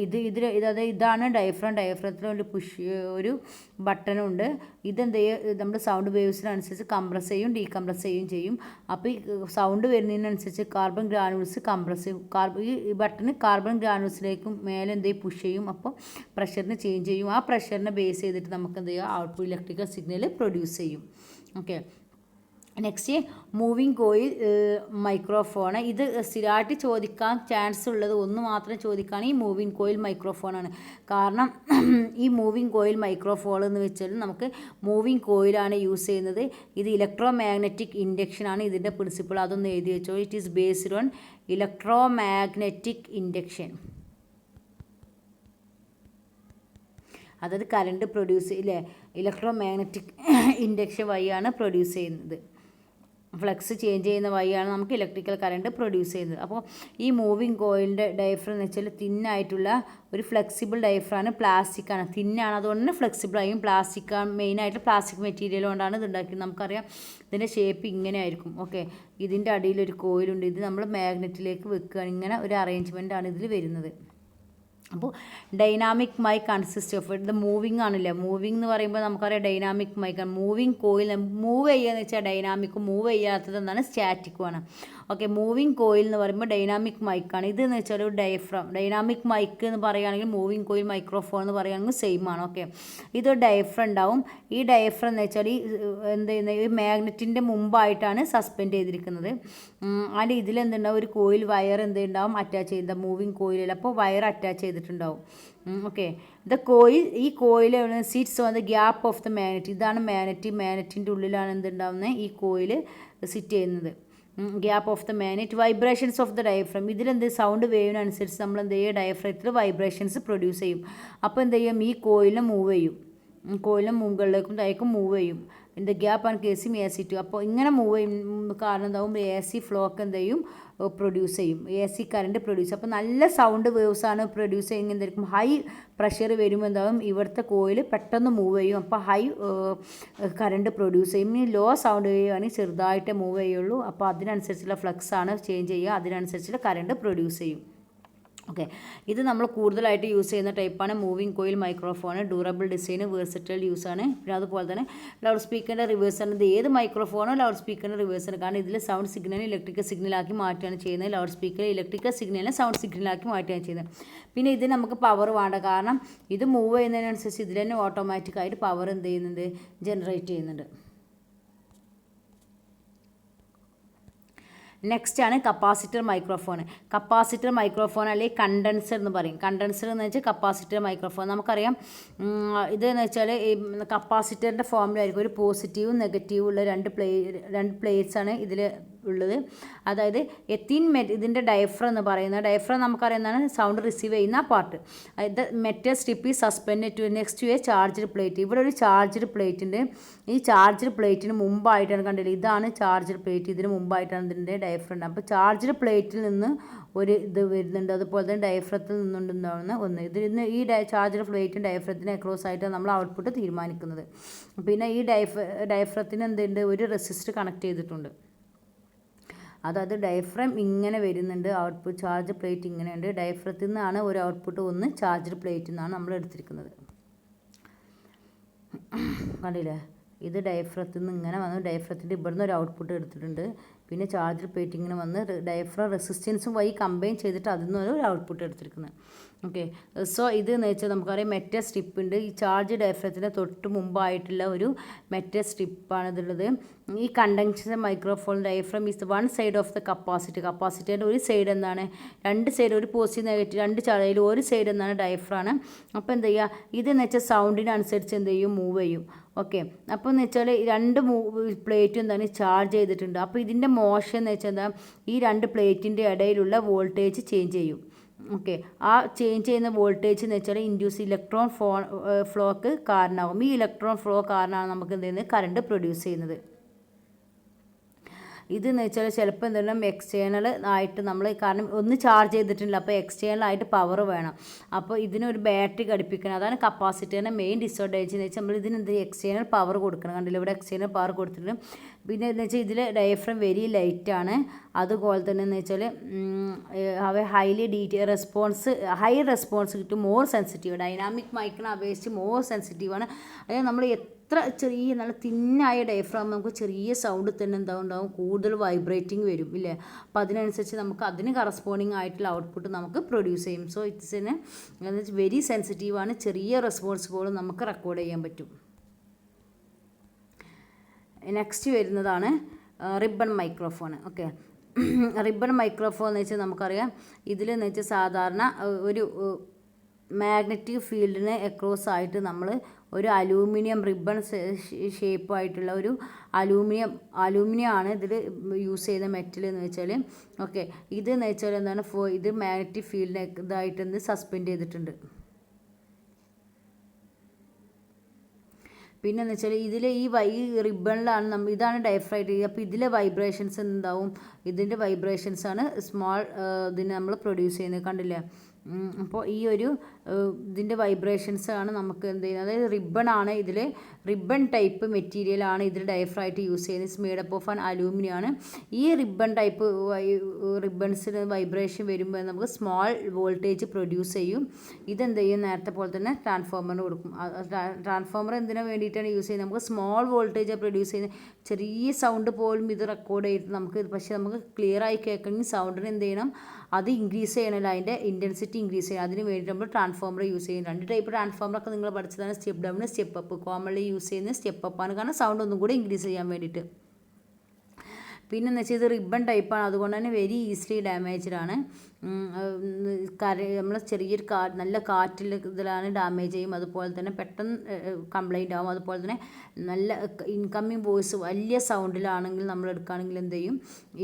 ഇതാണ് ഡയഫ്രത്തിൽ ഒരു ബട്ടണുണ്ട്. ഇതെന്ത് ചെയ്യും, നമ്മുടെ സൗണ്ട് വേവ്സിനനുസരിച്ച് കംപ്രസ് ചെയ്യും ഡീകംപ്രസ് ചെയ്യും. അപ്പോൾ ഈ സൗണ്ട് വരുന്നതിനനുസരിച്ച് കാർബൺ ഗ്രാനുൾസ് കംപ്രസ് ചെയ്യും. ഈ ബട്ടൺ കാർബൺ ഗ്രാനുൾസിലേക്കും മേലെ എന്ത് ചെയ്യും, പുഷ് ചെയ്യും. അപ്പോൾ പ്രഷറിന് ചേഞ്ച് ചെയ്യും. ആ പ്രഷറിനെ ബേസ് ചെയ്തിട്ട് നമുക്ക് എന്ത് ചെയ്യുക, ഔട്ട്പുട്ട് ഇലക്ട്രിക്കൽ സിഗ്നൽ പ്രൊഡ്യൂസ് ചെയ്യും. Okay, next moving coil microphone. ഇത് സ്ഥിരമായിട്ട് ചോദിക്കാൻ ചാൻസ് ഉള്ളത് ഒന്ന് മാത്രം ചോദിക്കുകയാണ് ഈ മൂവിങ് കോയിൽ മൈക്രോഫോണാണ്. കാരണം ഈ മൂവിങ് കോയിൽ മൈക്രോഫോൺ എന്ന് വെച്ചാൽ നമുക്ക് മൂവിങ് കോയിലാണ് യൂസ് ചെയ്യുന്നത്. ഇത് ഇലക്ട്രോ മാഗ്നറ്റിക് ഇൻഡക്ഷനാണ് ഇതിൻ്റെ പ്രിൻസിപ്പിൾ. അതൊന്ന് എഴുതി വെച്ചോ. It is based on electromagnetic induction. അതായത് current produce electromagnetic induction വഴിയാണ് പ്രൊഡ്യൂസ് ചെയ്യുന്നത്. ഫ്ലക്സ് ചേഞ്ച് ചെയ്യുന്ന വഴിയാണ് നമുക്ക് ഇലക്ട്രിക്കൽ കറണ്ട് പ്രൊഡ്യൂസ് ചെയ്യുന്നത്. അപ്പോൾ ഈ മൂവിങ് കോയിലിൻ്റെ ഡയഫ്രം എന്ന് വെച്ചാൽ തിന്നായിട്ടുള്ള ഒരു ഫ്ലെക്സിബിൾ ഡയഫ്രാണ്. പ്ലാസ്റ്റിക്കാണ്, തിന്നാണ്, അതുകൊണ്ട് തന്നെ ഫ്ലെക്സിബിളായും. പ്ലാസ്റ്റിക്കാണ് മെയിനായിട്ട്, പ്ലാസ്റ്റിക് മെറ്റീരിയൽ കൊണ്ടാണ് ഇത് ഉണ്ടാക്കിയത്. നമുക്കറിയാം ഇതിൻ്റെ ഷേപ്പ് ഇങ്ങനെ ആയിരിക്കും. ഓക്കെ, ഇതിൻ്റെ അടിയിലൊരു കോയിലുണ്ട്. ഇത് നമ്മൾ മാഗ്നറ്റിലേക്ക് വെക്കുകയാണ്. ഇങ്ങനെ ഒരു അറേഞ്ച്മെൻറ്റാണ് ഇതിൽ വരുന്നത്. അപ്പോൾ ഡൈനാമിക് മൈക്ക് കൺസിസ്റ്റ് ഓഫ് ഇത് മൂവിങ് ആണല്ലേ. മൂവിങ് എന്ന് പറയുമ്പോൾ നമുക്കറിയാം ഡൈനാമിക് മൈക്കാണ്. മൂവിങ് കോയിൽ മൂവ് ചെയ്യുകയെന്ന് വെച്ചാൽ ഡൈനാമിക്കും, മൂവ് ചെയ്യാത്തത് എന്താണ് സ്റ്റാറ്റിക്കുമാണ്. ഓക്കെ, മൂവിങ് കോയിൽ എന്ന് പറയുമ്പോൾ ഡൈനാമിക് മൈക്കാണ്. ഇതെന്ന് വെച്ചാൽ ഒരു ഡയഫ്രം. ഡൈനാമിക് മൈക്ക് എന്ന് പറയുകയാണെങ്കിൽ മൂവിങ് കോയിൽ മൈക്രോഫോൺ എന്ന് പറയുകയാണെങ്കിൽ സെയിം ആണ്. ഓക്കെ, ഇതൊരു ഡയഫ്രം ഉണ്ടാവും. ഈ ഡയഫ്രം എന്ന് വെച്ചാൽ ഈ എന്ത് ചെയ്യുന്നത്, ഈ മാഗ്നറ്റിൻ്റെ മുമ്പായിട്ടാണ് സസ്പെൻഡ് ചെയ്തിരിക്കുന്നത്. അതിൻ്റെ ഇതിലെന്തുണ്ടാവും, ഒരു കോയിൽ വയർ എന്തുണ്ടാവും അറ്റാച്ച് ചെയ്ത മൂവിങ് കോയിലിൽ. അപ്പോൾ വയർ അറ്റാച്ച് ചെയ്തിട്ടുണ്ടാവും. ഓക്കെ, ഈ coil sits on the gap of the magnet. ഇതാണ് മാഗ്നറ്റിൻ്റെ ഉള്ളിലാണ് എന്തുണ്ടാവുന്നത്, ഈ കോയിൽ സിറ്റ് ചെയ്യുന്നത്. Gap of the magnet. Vibrations of the diaphragm. ഇതിലെന്ത് സൗണ്ട് വേവിനനുസരിച്ച് നമ്മൾ എന്ത് ചെയ്യുക, ഡയഫ്രത്തിൽ വൈബ്രേഷൻസ് പ്രൊഡ്യൂസ് ചെയ്യും. അപ്പോൾ എന്ത് ചെയ്യും, ഈ കോയിലിനെ മൂവ് ചെയ്യും. കോയിലിനെ മുകളിലേക്കും താഴേക്കും മൂവ് ചെയ്യും. ഇതിൻ്റെ ഗ്യാപ്പ് ആണ് കേസും എ സി ടു. അപ്പോൾ ഇങ്ങനെ മൂവ് ചെയ്യും കാരണം എന്താവും, എ സി ഫ്ലോക്ക് എന്ത് ചെയ്യും, പ്രൊഡ്യൂസ് ചെയ്യും. A C current produce. അപ്പോൾ നല്ല സൗണ്ട് വേവ്സാണ് പ്രൊഡ്യൂസ് ചെയ്യുന്നത്. എന്തായിരിക്കും, ഹൈ പ്രഷർ വരുമ്പോൾ എന്താവും, ഇവിടുത്തെ കോയിൽ പെട്ടെന്ന് മൂവ് ചെയ്യും. അപ്പോൾ ഹൈ കറണ്ട് പ്രൊഡ്യൂസ് ചെയ്യും. ഇനി ലോ സൗണ്ട് വേവ് ആണെങ്കിൽ ചെറുതായിട്ട് മൂവ് ചെയ്യുള്ളൂ. അപ്പോൾ അതിനനുസരിച്ചുള്ള ഫ്ലക്സ് ആണ് ചേഞ്ച് ചെയ്യുക, അതിനനുസരിച്ചുള്ള കറണ്ട് പ്രൊഡ്യൂസ് ചെയ്യും. ഓക്കെ, ഇത് നമ്മൾ കൂടുതലായിട്ട് യൂസ് ചെയ്യുന്ന ടൈപ്പാണ് moving coil microphone. Durable design, versatile യൂസാണ്. പിന്നെ അതുപോലെ തന്നെ ലൗഡ് സ്പീക്കറിൻ്റെ റിവേഴ്സാണ്. ഇത് ഏത് മൈക്രോഫോണോ ലൗഡ് സ്പീക്കറിൻ്റെ റിവേഴ്സാണ്. കാരണം ഇതിൽ സൗണ്ട് സിഗ്നൽ ഇലക്ട്രിക്കൽ സിഗ്നലാക്കി മാറ്റുകയാണ് ചെയ്യുന്നത്. ലൗഡ് സ്പീക്കർ ഇലക്ട്രിക്കൽ സിഗ്നലിനെ സൗണ്ട് സിഗ്നലാക്കി മാറ്റുകയാണ് ചെയ്യുന്നത്. പിന്നെ ഇത് നമുക്ക് പവർ വേണ്ട, കാരണം ഇത് മൂവ് ചെയ്യുന്നതിനനുസരിച്ച് ഇതിൽ തന്നെ ഓട്ടോമാറ്റിക്കായിട്ട് പവർ എന്ത് ചെയ്യുന്നുണ്ട്, ജനറേറ്റ് ചെയ്യുന്നുണ്ട്. നെക്സ്റ്റ് ആണ് കപ്പാസിറ്റർ മൈക്രോഫോൺ. കപ്പാസിറ്റർ മൈക്രോഫോൺ അല്ലെങ്കിൽ കണ്ടൻസർ എന്ന് പറയും. കണ്ടൻസർ എന്ന് വെച്ചാൽ കപ്പാസിറ്റർ മൈക്രോഫോൺ. നമുക്കറിയാം ഇതെന്ന് വെച്ചാൽ ഈ കപ്പാസിറ്ററിൻ്റെ ഫോമിലായിരിക്കും ഒരു പോസിറ്റീവും നെഗറ്റീവും ഉള്ള രണ്ട് പ്ലേറ്റ്സ് ആണ് ഇതിൽ ഉള്ളത്. അതായത് ഇതിൻ്റെ ഡയഫ്രം എന്ന് പറയുന്നത്, ഡയഫ്രം നമുക്കറിയുന്നതാണ് സൗണ്ട് റിസീവ് ചെയ്യുന്ന പാർട്ട്. ഇത് മെറ്റൽ സ്ട്രിപ്പ് ഈ suspend to next to a charged plate. ഇവിടെ ഒരു ചാർജ്ഡ് പ്ലേറ്റ് ഉണ്ട്. ഈ ചാർജ്ഡ് പ്ലേറ്റിന് മുമ്പായിട്ടാണ് കണ്ടില്ല, ഇതാണ് ചാർജ്ഡ് പ്ലേറ്റ്. ഇതിന് മുമ്പായിട്ടാണ് ഇതിൻ്റെ ഡയഫ്രം ഉണ്ട്. അപ്പോൾ ചാർജ്ഡ് പ്ലേറ്റിൽ നിന്ന് ഒരു ഇത് വരുന്നുണ്ട്. അതുപോലെ തന്നെ ഡയഫ്രത്തിൽ നിന്നുണ്ടാവുന്ന ഒന്ന്. ഇതിന് ഈ ചാർജ്ഡ് പ്ലേറ്റും ഡയഫ്രത്തിന് അക്രോസ് ആയിട്ടാണ് നമ്മൾ ഔട്ട്പുട്ട് തീരുമാനിക്കുന്നത്. പിന്നെ ഈ ഡയഫ്രത്തിന് എന്തുണ്ട്, ഒരു റെസിസ്റ്റർ കണക്ട് ചെയ്തിട്ടുണ്ട്. അതായത് ഡയഫ്രം ഇങ്ങനെ വരുന്നുണ്ട്, ഔട്ട്പുട്ട് ചാർജ് പ്ലേറ്റ് ഇങ്ങനെയുണ്ട്. ഡയഫ്രത്തിൽ നിന്നാണ് ഒരു ഔട്ട്പുട്ട് ഒന്ന് ചാർജ്ഡ് പ്ലേറ്റിൽ നിന്നാണ് നമ്മൾ എടുത്തിരിക്കുന്നത്. കണ്ടില്ലേ, ഇത് ഡയഫ്രത്തിൽ നിന്ന് ഇങ്ങനെ വന്ന് ഡയഫ്രത്തിൻ്റെ ഇവിടുന്ന് ഒരു ഔട്ട്പുട്ട് എടുത്തിട്ടുണ്ട്. പിന്നെ ചാർജ്ഡ് പ്ലേറ്റ് ഇങ്ങനെ വന്ന് ഡയഫ്രം റെസിസ്റ്റൻസും വഴി കമ്പൈൻ ചെയ്തിട്ട് അതിൽ നിന്ന് ഒരു ഔട്ട്പുട്ട് എടുത്തിരിക്കുന്നത്. ഓക്കെ, സോ ഇത് എന്ന് വെച്ചാൽ നമുക്കറിയാം മെറ്റൽ സ്ട്രിപ്പ് ഉണ്ട്. ഈ ചാർജ് ഡയഫ്രത്തിൻ്റെ തൊട്ട് മുമ്പായിട്ടുള്ള ഒരു മെറ്റൽ സ്ട്രിപ്പാണ് ഇതുള്ളത്. ഈ condenser microphone diaphragm is one side of the capacitor. കപ്പാസിറ്ററിൻ്റെ ഒരു സൈഡ് എന്താണ്, രണ്ട് സൈഡ്, ഒരു പോസിറ്റീവ് നെഗറ്റീവ് രണ്ട് ചാർജിൽ ഒരു സൈഡ് എന്താണ് ഡയഫ്രാണ്. അപ്പോൾ എന്ത് ചെയ്യുക, ഇതെന്ന് വെച്ചാൽ സൗണ്ടിനനുസരിച്ച് എന്ത് ചെയ്യും, മൂവ് ചെയ്യും. ഓക്കെ, അപ്പോൾ എന്ന് വെച്ചാൽ രണ്ട് പ്ലേറ്റും എന്താണ് ചാർജ് ചെയ്തിട്ടുണ്ട്. അപ്പോൾ ഇതിൻ്റെ മോഷൻ എന്ന് വെച്ചാൽ എന്താ, ഈ രണ്ട് പ്ലേറ്റിൻ്റെ ഇടയിലുള്ള വോൾട്ടേജ് ചേഞ്ച് ചെയ്യും. ഓക്കെ, ആ ചേഞ്ച് ചെയ്യുന്ന വോൾട്ടേജ് എന്ന് വെച്ചാൽ ഇൻഡ്യൂസ് ഇലക്ട്രോൺ ഫ്ലോക്ക് കാരണമാകും. ഈ ഇലക്ട്രോൺ ഫ്ലോ കാരണമാണ് നമുക്ക് എന്ത് ചെയ്യുന്നത്, കറണ്ട് പ്രൊഡ്യൂസ് ചെയ്യുന്നത്. ഇതെന്ന് വെച്ചാൽ ചിലപ്പോൾ എന്തെങ്കിലും എക്സ്റ്റേണൽ ആയിട്ട് നമ്മൾ, കാരണം ഒന്ന് ചാർജ് ചെയ്തിട്ടില്ല, അപ്പോൾ എക്സ്റ്റേണൽ ആയിട്ട് പവർ വേണം. അപ്പോൾ ഇതിനൊരു ബാറ്ററി ഘടിപ്പിക്കണം. അതാണ് കപ്പാസിറ്ററിൻ്റെ മെയിൻ ഡിസഡ്വാൻറ്റേജ് എന്ന് വെച്ചാൽ നമ്മൾ ഇതിന് എക്സ്റ്റേണൽ പവർ കൊടുക്കണം. കണ്ടില്ല, ഇവിടെ എക്സ്റ്റേണൽ പവർ കൊടുത്തിട്ടുണ്ട്. പിന്നെ എന്ന് വെച്ചാൽ ഇതിൽ ഡയഫ്രം വെരി ലൈറ്റാണ്. അതുപോലെ തന്നെ എന്ന് വെച്ചാൽ ഹൈലി ഹൈ റെസ്പോൺസ് കിട്ടും, മോർ സെൻസിറ്റീവ്. ഡൈനാമിക് മൈക്കിനെ അപേക്ഷിച്ച് മോർ സെൻസിറ്റീവാണ്. അതായത് നമ്മൾ എത്ര ചെറിയ നല്ല തിന്നായ ഡയഫ്രം നമുക്ക് ചെറിയ സൗണ്ട് തന്നെ ഉണ്ടാവും, കൂടുതൽ വൈബ്രേറ്റിംഗ് വരും ഇല്ലേ. അപ്പോൾ അതിനനുസരിച്ച് നമുക്ക് അതിന് കറസ്പോണ്ടിങ് ആയിട്ടുള്ള ഔട്ട്പുട്ട് നമുക്ക് പ്രൊഡ്യൂസ് ചെയ്യും. സോ ഇറ്റ്സിന് വെരി സെൻസിറ്റീവാണ്. ചെറിയ റെസ്പോൺസ് പോലും നമുക്ക് റെക്കോർഡ് ചെയ്യാൻ പറ്റും. നെക്സ്റ്റ് വരുന്നതാണ് ribbon microphone. Okay, ribbon microphone എന്ന് വെച്ചാൽ നമുക്കറിയാം, ഇതിലെന്ന് വെച്ചാൽ സാധാരണ ഒരു മാഗ്നറ്റിക് ഫീൽഡിന് അക്രോസ് ആയിട്ട് നമ്മൾ ഒരു അലൂമിനിയം റിബൺ ഷേപ്പായിട്ടുള്ള ഒരു അലൂമിനിയം ആണ് ഇതിൽ യൂസ് ചെയ്യുന്ന മെറ്റൽ എന്ന് വെച്ചാൽ. ഓക്കെ, ഇതെന്ന് വെച്ചാൽ എന്താണ്, ഇത് മാഗ്നറ്റിക് ഫീൽഡിനെ ഇതായിട്ട് സസ്പെൻഡ് ചെയ്തിട്ടുണ്ട്. പിന്നെ എന്ന് വെച്ചാൽ ഇതിൽ ഈ റിബണിലാണ് ഇതാണ് ഡയഫ്രൈറ്റ്. അപ്പോൾ ഇതിലെ വൈബ്രേഷൻസ് എന്താവും, ഇതിൻ്റെ വൈബ്രേഷൻസാണ് ഇതിന് നമ്മൾ പ്രൊഡ്യൂസ് ചെയ്യുന്നത്. കണ്ടില്ലേ, അപ്പോൾ ഈ ഒരു ഇതിൻ്റെ വൈബ്രേഷൻസ് ആണ് നമുക്ക് എന്ത് ചെയ്യുന്നത്, അതായത് റിബൺ ആണ് ഇതിൽ, റിബൺ ടൈപ്പ് മെറ്റീരിയലാണ് ഇതിൽ ഡയഫ്രമായിട്ട് യൂസ് ചെയ്യുന്നത്. It's made up of an aluminium ആണ്. ഈ റിബൺ ടൈപ്പ് റിബൺസിന് വൈബ്രേഷൻ വരുമ്പോൾ നമുക്ക് സ്മോൾ വോൾട്ടേജ് പ്രൊഡ്യൂസ് ചെയ്യും. ഇതെന്ത് ചെയ്യും, നേരത്തെ പോലെ തന്നെ ട്രാൻസ്ഫോമറിന് കൊടുക്കും. ട്രാൻസ്ഫോമർ എന്തിനു വേണ്ടിയിട്ടാണ് യൂസ് ചെയ്യുന്നത്, നമുക്ക് സ്മോൾ വോൾട്ടേജ് പ്രൊഡ്യൂസ് ചെയ്യുന്നത്. ചെറിയ സൗണ്ട് പോലും ഇത് റെക്കോർഡ് ചെയ്തിട്ട് നമുക്ക്, പക്ഷേ നമുക്ക് ക്ലിയർ ആയി കേൾക്കണമെങ്കിൽ സൗണ്ടിന് എന്ത് ചെയ്യണം, അത് ഇൻക്രീസ് ചെയ്യണമല്ലോ, അതിൻ്റെ ഇൻറ്റൻസിറ്റി ഇൻക്രീസ് ചെയ്യണം. അതിന് വേണ്ടി നമ്മൾ ട്രാൻസ്ഫോമർ യൂസ് ചെയ്യും. 2 ടൈപ്പ് ട്രാൻസ്ഫോമറൊക്കെ നിങ്ങൾ പഠിച്ചതാണ്, step down, step up. Commonly use ചെയ്യുന്നത് സ്റ്റെപ്പ് അപ്പാണ്, കാരണം സൗണ്ട് ഒന്നും കൂടി ഇൻക്രീസ് ചെയ്യാൻ വേണ്ടിയിട്ട്. പിന്നെന്ന് വെച്ചാൽ ഇത് റിബൺ ടൈപ്പാണ്, അതുകൊണ്ട് തന്നെ വെരി ഈസിലി ഡാമേജ്ഡാണ്. നമ്മൾ ചെറിയൊരു നല്ല കാറ്റിൽ ഇതിലാണ് ഡാമേജ് ചെയ്യും. അതുപോലെ തന്നെ പെട്ടെന്ന് കംപ്ലൈൻ്റ് ആവും. അതുപോലെ തന്നെ നല്ല ഇൻകമ്മിങ് വോയിസ് വലിയ സൗണ്ടിലാണെങ്കിൽ നമ്മൾ എടുക്കുകയാണെങ്കിൽ എന്ത് ചെയ്യും,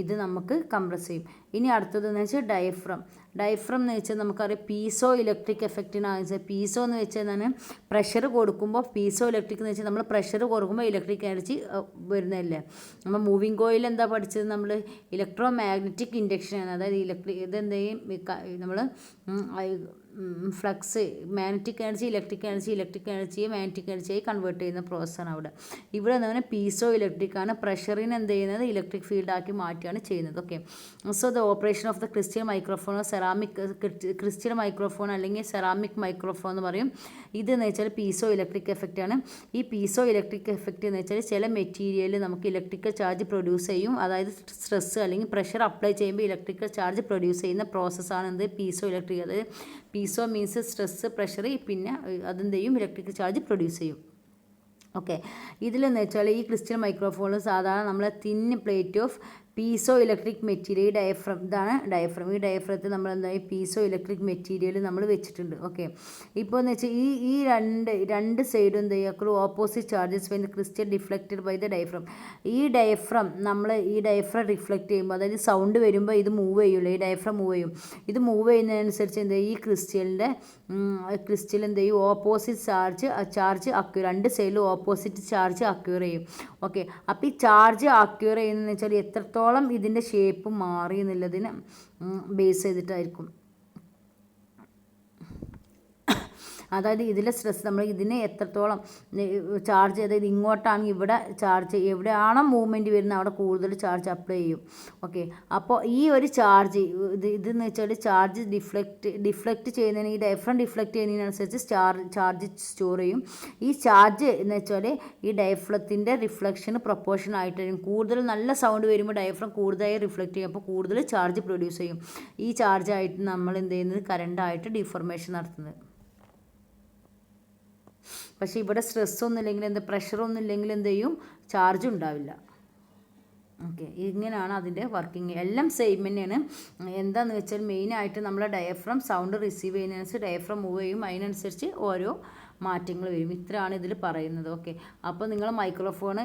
ഇത് നമുക്ക് കംപ്രസ് ചെയ്യും. ഇനി അടുത്തതെന്ന് വെച്ചാൽ ഡയഫ്രം. ഡയഫ്രം എന്ന് വെച്ചാൽ നമുക്കറിയാം പീസോ ഇലക്ട്രിക് എഫക്റ്റിനാണ് വെച്ചാൽ, പീസോ എന്ന് വെച്ചാൽ തന്നെ പ്രഷർ കൊടുക്കുമ്പോൾ, പീസോ ഇലക്ട്രിക് എന്ന് വെച്ചാൽ നമ്മൾ പ്രഷർ കൊടുക്കുമ്പോൾ ഇലക്ട്രിക് എനർജി വരുന്നതല്ലേ. നമ്മൾ മൂവിങ് കോയിൽ എന്താ പഠിച്ചത്, നമ്മൾ ഇലക്ട്രോ മാഗ്നറ്റിക് ഇൻഡക്ഷൻ ആണ്. അതായത് ഇതെന്ത് ചെയ്യും, നമ്മൾ flux, magnetic energy electric energy, electric എനർജിയെ മാഗ്നറ്റിക് എനർജിയായി കൺവേർട്ട് ചെയ്യുന്ന പ്രോസസ്സാണ് അവിടെ. ഇവിടെ എന്ന് പറഞ്ഞാൽ പീസോ ഇലക്ട്രിക് ആണ്, പ്രഷറിന് എന്ത് ചെയ്യുന്നത് ഇലക്ട്രിക് ഫീൽഡാക്കി മാറ്റുകയാണ് ചെയ്യുന്നത്. Okay, so the operation of the crystal microphone, ceramic crystal microphone അല്ലെങ്കിൽ സെറാമിക് മൈക്രോഫോൺ എന്ന് പറയും. ഇതെന്ന് വെച്ചാൽ പീസോ ഇലക്ട്രിക് എഫക്റ്റ് ആണ്. ഈ പീസോ ഇലക്ട്രിക് എഫക്റ്റ് എന്ന് വെച്ചാൽ ചില മെറ്റീരിയൽ നമുക്ക് ഇലക്ട്രിക്കൽ ചാർജ് പ്രൊഡ്യൂസ് ചെയ്യും. അതായത് സ്ട്രെസ് അല്ലെങ്കിൽ പ്രഷർ അപ്ലൈ ചെയ്യുമ്പോൾ ഇലക്ട്രിക്കൽ ചാർജ് പ്രൊഡ്യൂസ് ചെയ്യുന്ന പ്രോസസ്സാണ് എന്ത്, പീസോ ഇലക്ട്രിക്. അതായത് പീസോ മീൻസ് സ്ട്രെസ്, പ്രഷർ, പിന്നെ അതെന്ത് ചെയ്യും, ഇലക്ട്രിക്കൽ ചാർജ് പ്രൊഡ്യൂസ് ചെയ്യും. ഓക്കെ, ഇതിലെന്ന് വെച്ചാൽ ഈ ക്രിസ്റ്റൽ മൈക്രോഫോണിൽ സാധാരണ നമ്മൾ തിന്ന് plate of piezo electric material, diaphragm, ഇതാണ് ഡയഫ്രം. ഈ ഡയഫ്രത്തിൽ നമ്മൾ എന്തായി പീസോ ഇലക്ട്രിക് മെറ്റീരിയൽ നമ്മൾ വെച്ചിട്ടുണ്ട്. ഓക്കെ, ഇപ്പോൾ എന്ന് വെച്ചാൽ ഈ രണ്ട് സൈഡും എന്ത് ചെയ്യുക, opposite charges when crystal deflected by the diaphragm. ഈ ഡയഫ്രം റിഫ്ലക്റ്റ് ചെയ്യുമ്പോൾ, അതായത് സൗണ്ട് വരുമ്പോൾ ഇത് മൂവ് ചെയ്യുള്ളൂ, ഈ ഡയഫ്രം മൂവ് ചെയ്യും. ഇത് മൂവ് ചെയ്യുന്നതിനനുസരിച്ച് എന്ത് ചെയ്യും, ഈ ക്രിസ്റ്റൽ എന്ത് ചെയ്യും, ഓപ്പോസിറ്റ് ചാർജ് അക്യൂർ, രണ്ട് സൈഡിലും ഓപ്പോസിറ്റ് ചാർജ് അക്യൂർ ചെയ്യും. ഓക്കെ, അപ്പോൾ ഈ ചാർജ് അക്യൂർ ചെയ്യുന്നതെന്ന് വെച്ചാൽ എത്രത്തോളം ഇതിൻ്റെ ഷേപ്പ് മാറി എന്നുള്ളതിന് ബേസ് ചെയ്തിട്ടായിരിക്കും. അതായത് ഇതിലെ സ്ട്രെസ് നമ്മൾ ഇതിനെ എത്രത്തോളം ചാർജ്, അതായത് ഇങ്ങോട്ടാണെങ്കിൽ ഇവിടെ ചാർജ്, എവിടെയാണോ മൂവ്മെൻറ്റ് വരുന്നത് അവിടെ കൂടുതൽ ചാർജ് അപ്ലൈ ചെയ്യും. ഓക്കെ, അപ്പോൾ ഈ ഒരു ചാർജ് ഇതെന്ന് വെച്ചാൽ ചാർജ് ഡിഫ്ലക്റ്റ് ചെയ്യുന്നതിന്, ഈ ഡയഫ്രം ഡിഫ്ലക്റ്റ് ചെയ്യുന്നതിനനുസരിച്ച് ചാർജ് സ്റ്റോർ ചെയ്യും. ഈ ചാർജ് എന്ന് വെച്ചാൽ ഈ ഡയഫ്രത്തിൻ്റെ റിഫ്ലക്ഷന് പ്രൊപ്പോർഷൻ ആയിട്ടായിരിക്കും. കൂടുതൽ നല്ല സൗണ്ട് വരുമ്പോൾ ഡയഫ്രം കൂടുതലായി റിഫ്ലക്റ്റ് ചെയ്യും, അപ്പോൾ കൂടുതൽ ചാർജ് പ്രൊഡ്യൂസ് ചെയ്യും. ഈ ചാർജായിട്ട് നമ്മൾ എന്ത് ചെയ്യുന്നത്, കറണ്ടായിട്ട് ഡിഫോർമേഷൻ നടത്തുന്നത്. പക്ഷേ ഇവിടെ സ്ട്രെസ്സൊന്നും ഇല്ലെങ്കിൽ പ്രഷറൊന്നും ഇല്ലെങ്കിൽ എന്ത് ചെയ്യും, ചാർജ് ഉണ്ടാവില്ല. ഓക്കെ, ഇങ്ങനെയാണ് അതിൻ്റെ വർക്കിംഗ്. എല്ലാം സെയിം തന്നെയാണ്. എന്താണെന്ന് വെച്ചാൽ മെയിനായിട്ട് നമ്മളെ ഡയഫ്രം സൗണ്ട് റിസീവ് ചെയ്യുന്നതിനനുസരിച്ച് ഡയഫ്രം മൂവ് ചെയ്യും, അതിനനുസരിച്ച് ഓരോ മാറ്റങ്ങൾ വരും. ഇത്രയാണ് ഇതിൽ പറയുന്നത്. ഓക്കെ, അപ്പോൾ നിങ്ങൾ മൈക്രോഫോൺ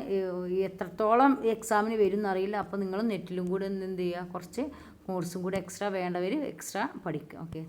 എത്രത്തോളം എക്സാമിന് വരും എന്നറിയില്ല. അപ്പോൾ നിങ്ങൾ നെറ്റിലും കൂടെ എന്ത് ചെയ്യുക, കുറച്ച് കോഴ്സും കൂടെ എക്സ്ട്രാ വേണ്ടവർ എക്സ്ട്രാ പഠിക്കുക. ഓക്കെ.